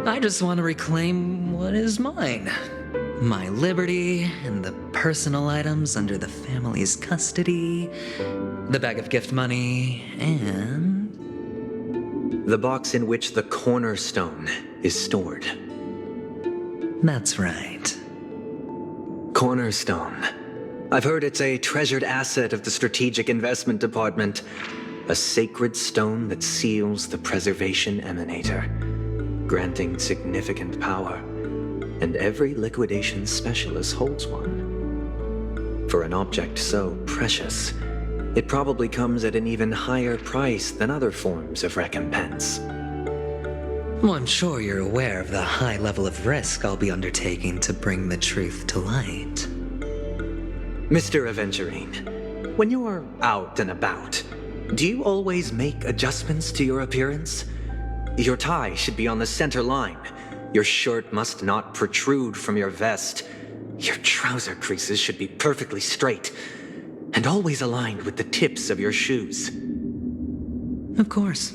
I just want to reclaim what is mine. My liberty and the personal items under the family's custody, the bag of gift money, and the box in which the cornerstone is stored. That's right. Cornerstone. I've heard it's a treasured asset of the Strategic Investment Department. A sacred stone that seals the preservation emanator, granting significant power. and every liquidation specialist holds one. For an object so precious, it probably comes at an even higher price than other forms of recompense. Well, I'm sure you're aware of the high level of risk I'll be undertaking to bring the truth to light. Mr. Aventurine, when you're out and about, do you always make adjustments to your appearance? Your tie should be on the center line. Your shirt must not protrude from your vest. Your trouser creases should be perfectly straight and always aligned with the tips of your shoes. Of course.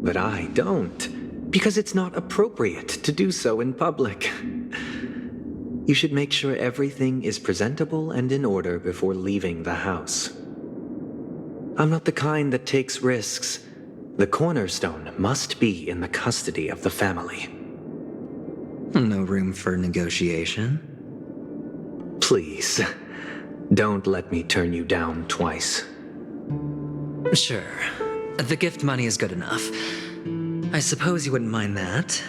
But I don't, because it's not appropriate to do so in public. You should make sure everything is presentable and in order before leaving the house. I'm not the kind that takes risks. The cornerstone must be in the custody of the family. No room for negotiation. Please, don't let me turn you down twice. Sure. The gift money is good enough. I suppose you wouldn't mind that.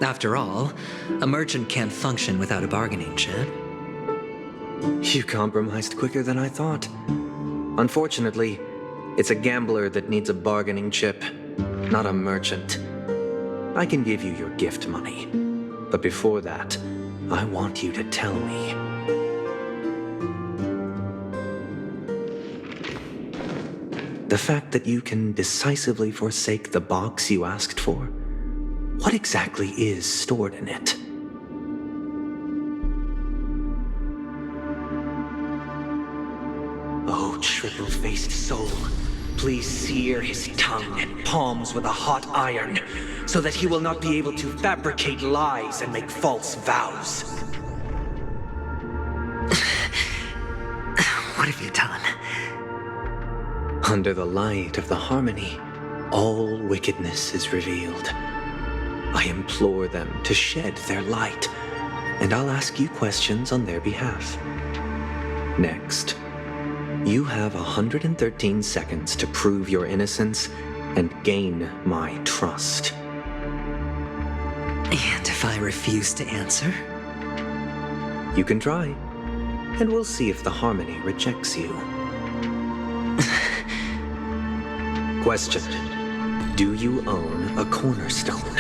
After all, a merchant can't function without a bargaining chip. You compromised quicker than I thought. Unfortunately, it's a gambler that needs a bargaining chip, not a merchant. I can give you your gift money, but before that, I want you to tell me. The fact that you can decisively forsake the box you asked for, what exactly is stored in it? Oh, triple-faced soul, please sear his tongue and palms with a hot iron, so that he will not be able to fabricate lies and make false vows. What have you done? Under the light of the harmony, all wickedness is revealed. I implore them to shed their light, and I'll ask you questions on their behalf. Next, you have 113 seconds to prove your innocence and gain my trust. And if I refuse to answer? You can try, and we'll see if the harmony rejects you. Question: do you own a cornerstone?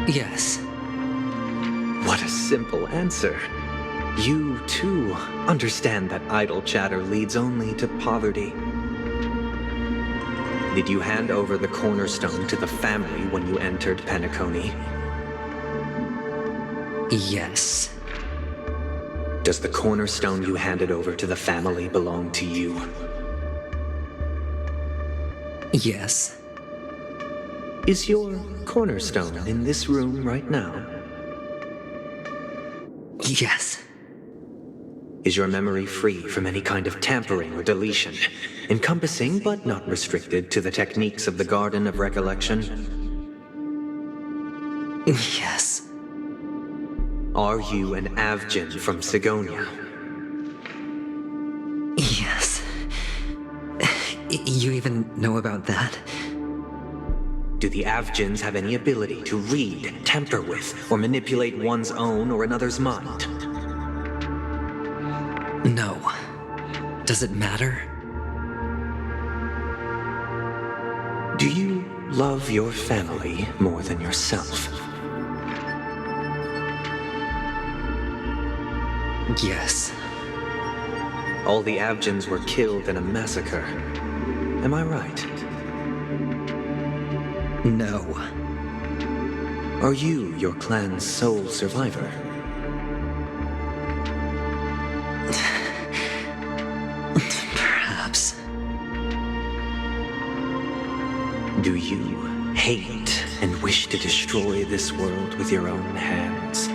Yes. What a simple answer. You, too, understand that idle chatter leads only to poverty. Did you hand over the cornerstone to the family when you entered Penacony? Yes. Does the cornerstone you handed over to the family belong to you? Yes. Is your cornerstone in this room right now? Yes. Is your memory free from any kind of tampering or deletion, encompassing but not restricted to the techniques of the Garden of Recollection? Yes. Are you an Avgin from Sigonia? Yes. You even know about that? Do the Avgins have any ability to read, tamper with, or manipulate one's own or another's mind? No. Does it matter? Do you love your family more than yourself? Yes. All the Avgins were killed in a massacre. Am I right? No. Are you your clan's sole survivor? Perhaps. Do you hate and wish to destroy this world with your own hands?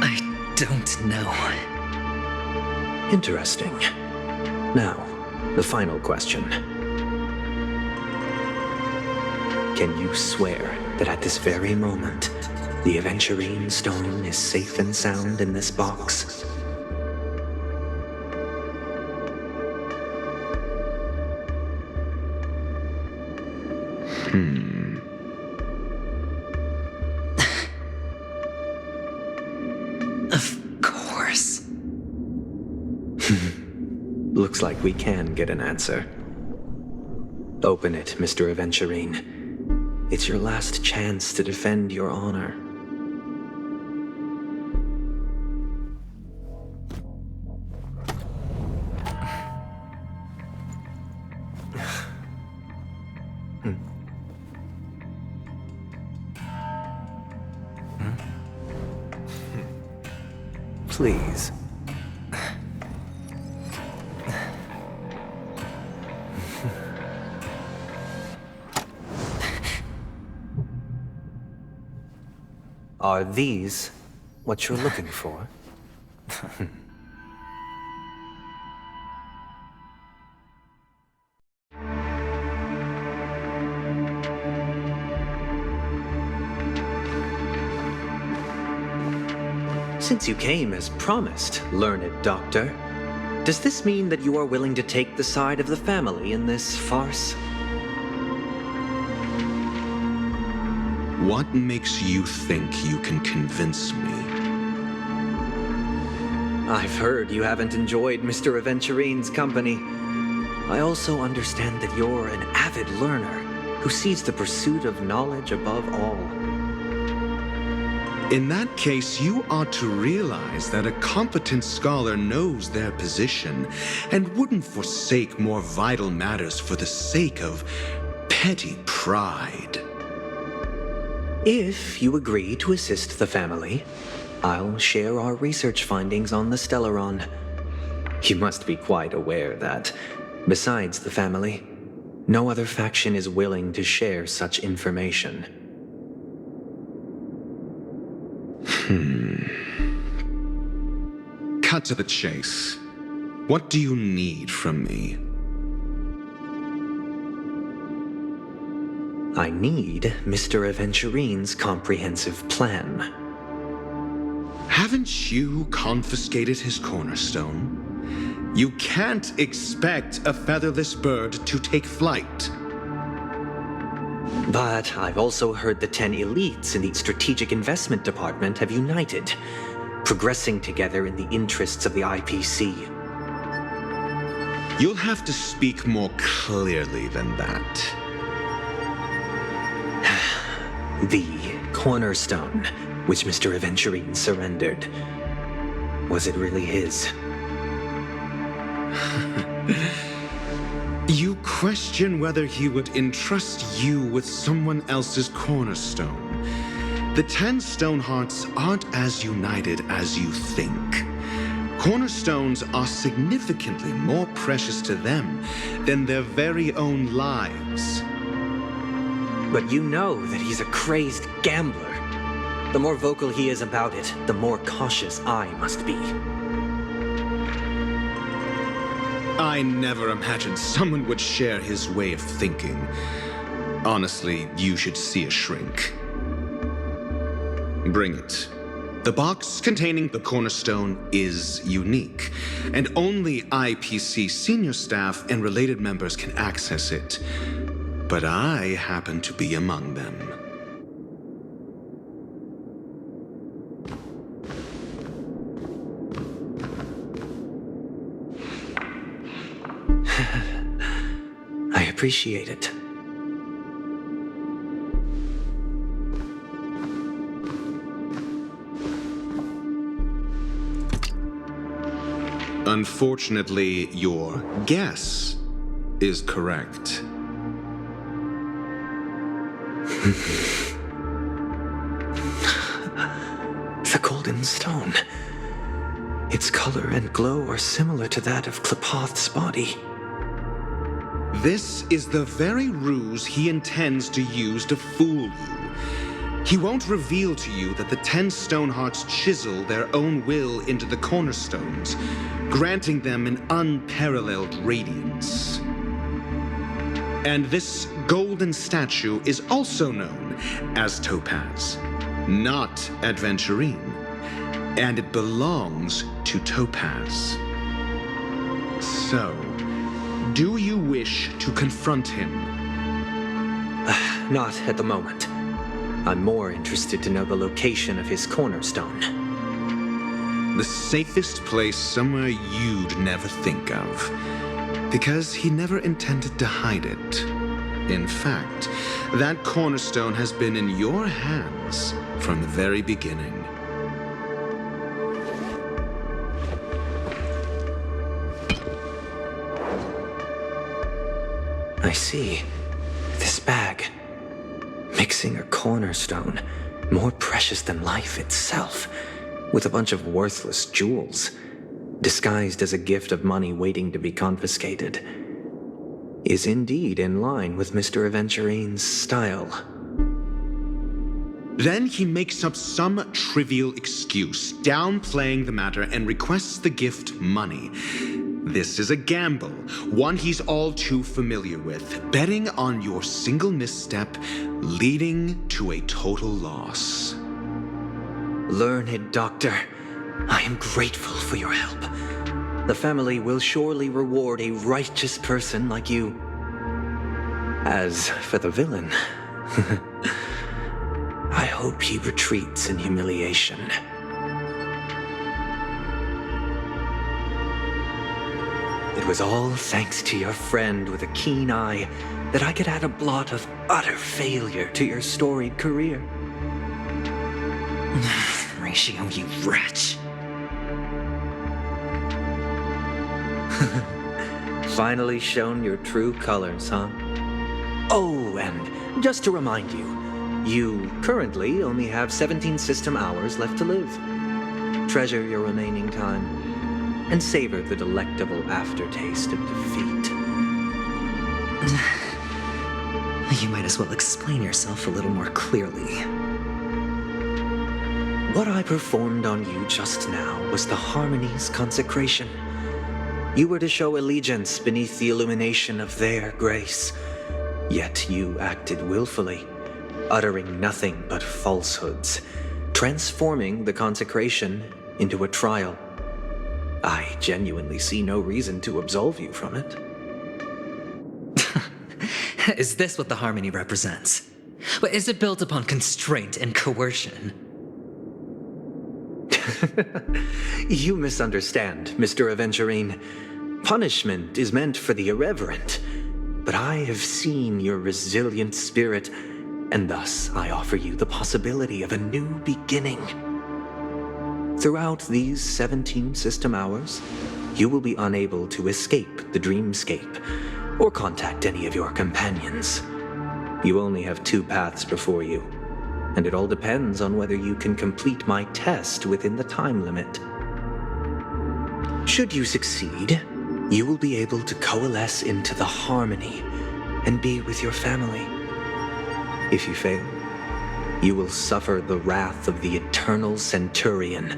I don't know. Interesting. Now, the final question. Can you swear that at this very moment, the Aventurine stone is safe and sound in this box? Of course. Looks like we can get an answer. Open it, Mr. Aventurine. It's your last chance to defend your honor. Please. Are these what you're looking for? Since you came as promised, learned doctor, does this mean that you are willing to take the side of the family in this farce? What makes you think you can convince me? I've heard you haven't enjoyed Mr. Aventurine's company. I also understand that you're an avid learner who sees the pursuit of knowledge above all. In that case, you ought to realize that a competent scholar knows their position and wouldn't forsake more vital matters for the sake of petty pride. If you agree to assist the family, I'll share our research findings on the Stellaron. You must be quite aware that, besides the family, no other faction is willing to share such information. Cut to the chase. What do you need from me? I need Mr. Aventurine's comprehensive plan. Haven't you confiscated his cornerstone? You can't expect a featherless bird to take flight. But I've also heard the 10 elites in the Strategic Investment Department have united, progressing together in the interests of the IPC. You'll have to speak more clearly than that. The cornerstone, which Mr. Aventurine surrendered. Was it really his? You question whether he would entrust you with someone else's cornerstone. The 10 Stonehearts aren't as united as you think. Cornerstones are significantly more precious to them than their very own lives. But you know that he's a crazed gambler. The more vocal he is about it, the more cautious I must be. I never imagined someone would share his way of thinking. Honestly, you should see a shrink. Bring it. The box containing the cornerstone is unique, and only IPC senior staff and related members can access it. But I happen to be among them. I appreciate it. Unfortunately, your guess is correct. The golden stone. Its color and glow are similar to that of Klepoth's body. This is the very ruse he intends to use to fool you. He won't reveal to you that the 10 Stonehearts chisel their own will into the cornerstones, granting them an unparalleled radiance. And this golden statue is also known as Topaz, not Aventurine, and it belongs to Topaz. So, do you wish to confront him? not at the moment. I'm more interested to know the location of his cornerstone. The safest place somewhere you'd never think of. Because he never intended to hide it. In fact, that cornerstone has been in your hands from the very beginning. I see. This bag. Mixing a cornerstone, more precious than life itself, with a bunch of worthless jewels, disguised as a gift of money waiting to be confiscated, is indeed in line with Mr. Aventurine's style. Then he makes up some trivial excuse, downplaying the matter, and requests the gift money. This is a gamble, one he's all too familiar with, betting on your single misstep, leading to a total loss. Learned doctor, I am grateful for your help. The family will surely reward a righteous person like you. As for the villain, I hope he retreats in humiliation. It was all thanks to your friend with a keen eye that I could add a blot of utter failure to your storied career. Ratio, you wretch. Finally shown your true colors, huh? Oh, and just to remind you, you currently only have 17 system hours left to live. Treasure your remaining time and savor the delectable aftertaste of defeat. You might as well explain yourself a little more clearly. What I performed on you just now was the Harmony's consecration. You were to show allegiance beneath the illumination of their grace. Yet you acted willfully, uttering nothing but falsehoods, transforming the consecration into a trial. I genuinely see no reason to absolve you from it. Is this what the Harmony represents? But is it built upon constraint and coercion? You misunderstand, Mr. Aventurine. Punishment is meant for the irreverent, but I have seen your resilient spirit, and thus I offer you the possibility of a new beginning. Throughout these 17 system hours, you will be unable to escape the dreamscape or contact any of your companions. You only have 2 paths before you, and it all depends on whether you can complete my test within the time limit. Should you succeed, you will be able to coalesce into the Harmony and be with your family. If you fail, you will suffer the wrath of the eternal Centurion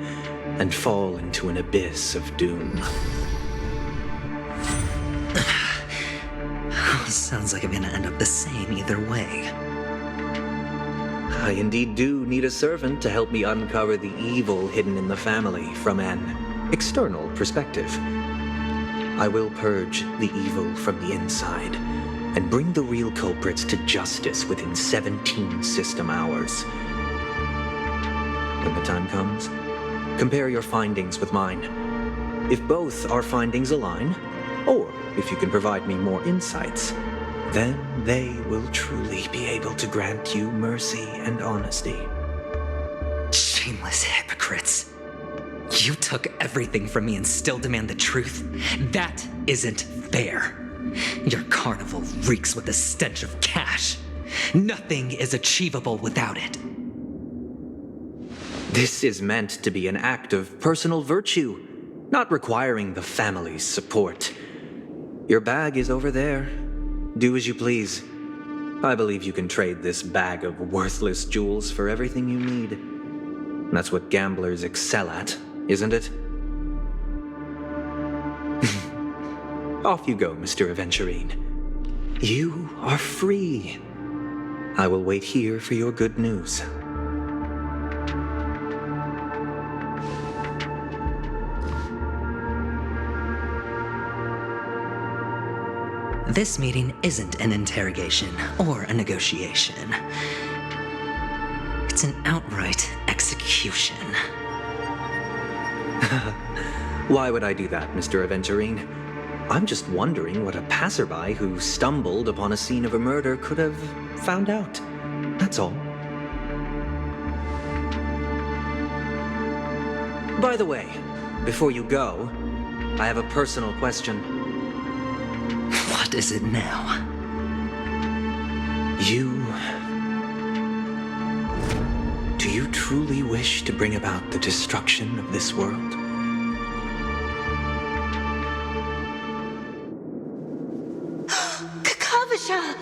and fall into an abyss of doom. Sounds like I'm gonna end up the same either way. I indeed do need a servant to help me uncover the evil hidden in the family from an external perspective. I will purge the evil from the inside and bring the real culprits to justice within 17 system hours. When the time comes, compare your findings with mine. If both our findings align, or if you can provide me more insights, then they will truly be able to grant you mercy and honesty. Shameless hypocrites. You took everything from me and still demand the truth? That isn't fair. Your carnival reeks with the stench of cash. Nothing is achievable without it. This is meant to be an act of personal virtue, not requiring the family's support. Your bag is over there. Do as you please. I believe you can trade this bag of worthless jewels for everything you need. That's what gamblers excel at, isn't it? Off you go, Mr. Aventurine. You are free. I will wait here for your good news. This meeting isn't an interrogation or a negotiation. It's an outright execution. Why would I do that, Mr. Aventurine? I'm just wondering what a passerby who stumbled upon a scene of a murder could have found out. That's all. By the way, before you go, I have a personal question. What is it now? Do you truly wish to bring about the destruction of this world? Kakavasha!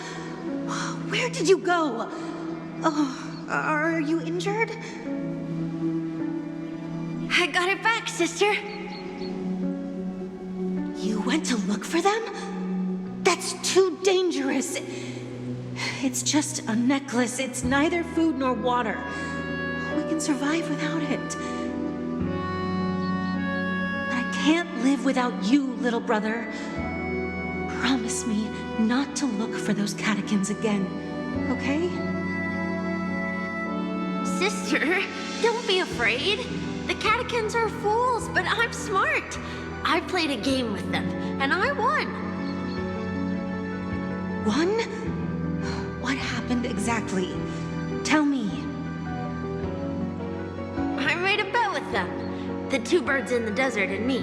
Where did you go? Oh, are you injured? I got it back, sister. You went to look for them? That's too dangerous. It's just a necklace. It's neither food nor water. We can survive without it. But I can't live without you, little brother. Promise me not to look for those catechins again, okay? Sister, don't be afraid. The catechins are fools, but I'm smart. I played a game with them, and I won. Won? What happened exactly? Tell me. I made a bet with them. The two birds in the desert and me.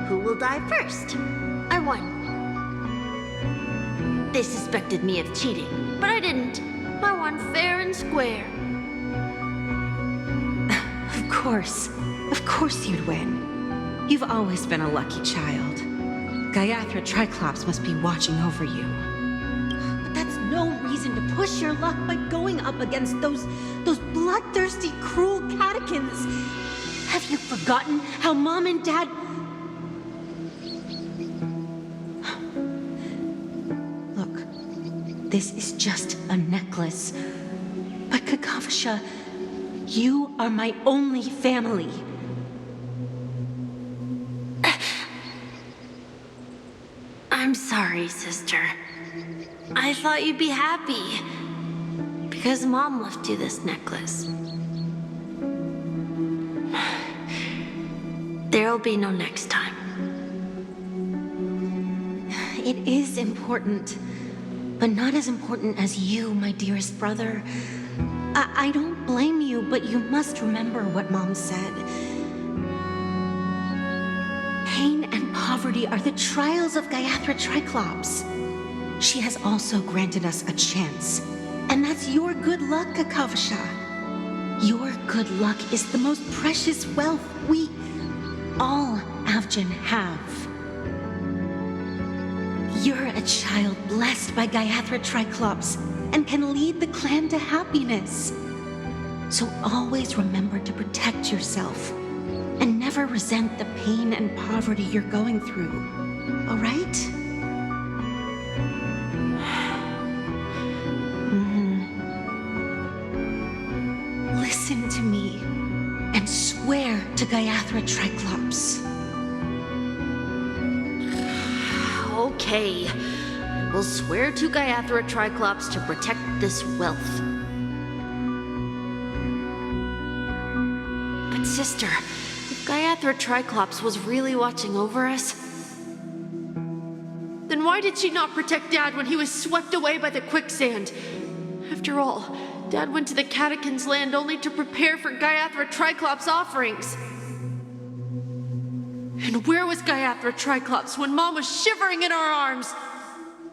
Who will die first? I won. They suspected me of cheating, but I didn't. I won fair and square. Of course you'd win. You've always been a lucky child. Gayatri Triclops must be watching over you. But that's no reason to push your luck by going up against those bloodthirsty, cruel catechins. Have you forgotten how Mom and Dad... Look, this is just a necklace. But Kakavasha, you are my only family. I'm sorry, sister. I thought you'd be happy. Because Mom left you this necklace. There'll be no next time. It is important, but not as important as you, my dearest brother. I don't blame you, but you must remember what Mom said. Pain and poverty are the trials of Gayatri Triclops. She has also granted us a chance. And that's your good luck, Kakavasha. Your good luck is the most precious wealth we, all Avgin, have. You're a child blessed by Gayatri Triclops and can lead the clan to happiness. So always remember to protect yourself and never resent the pain and poverty you're going through, all right? Listen to me and swear to Gayatri Triclops. Okay. We'll swear to Gayatri Triclops to protect this wealth. But sister, if Gayatri Triclops was really watching over us, then why did she not protect Dad when he was swept away by the quicksand? After all, Dad went to the Catechins' land only to prepare for Gayatri Triclops' offerings. And where was Gayatri Triclops when Mom was shivering in our arms?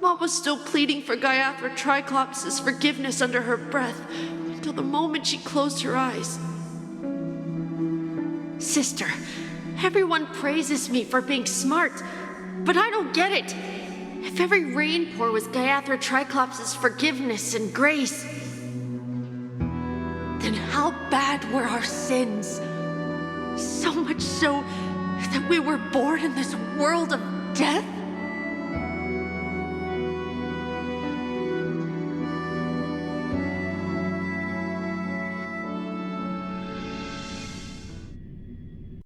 Mom was still pleading for Gayatri Triclops' forgiveness under her breath until the moment she closed her eyes. Sister, everyone praises me for being smart, but I don't get it. If every rainpour was Gayatri Triclops' forgiveness and grace, then how bad were our sins? So much so that we were born in this world of death?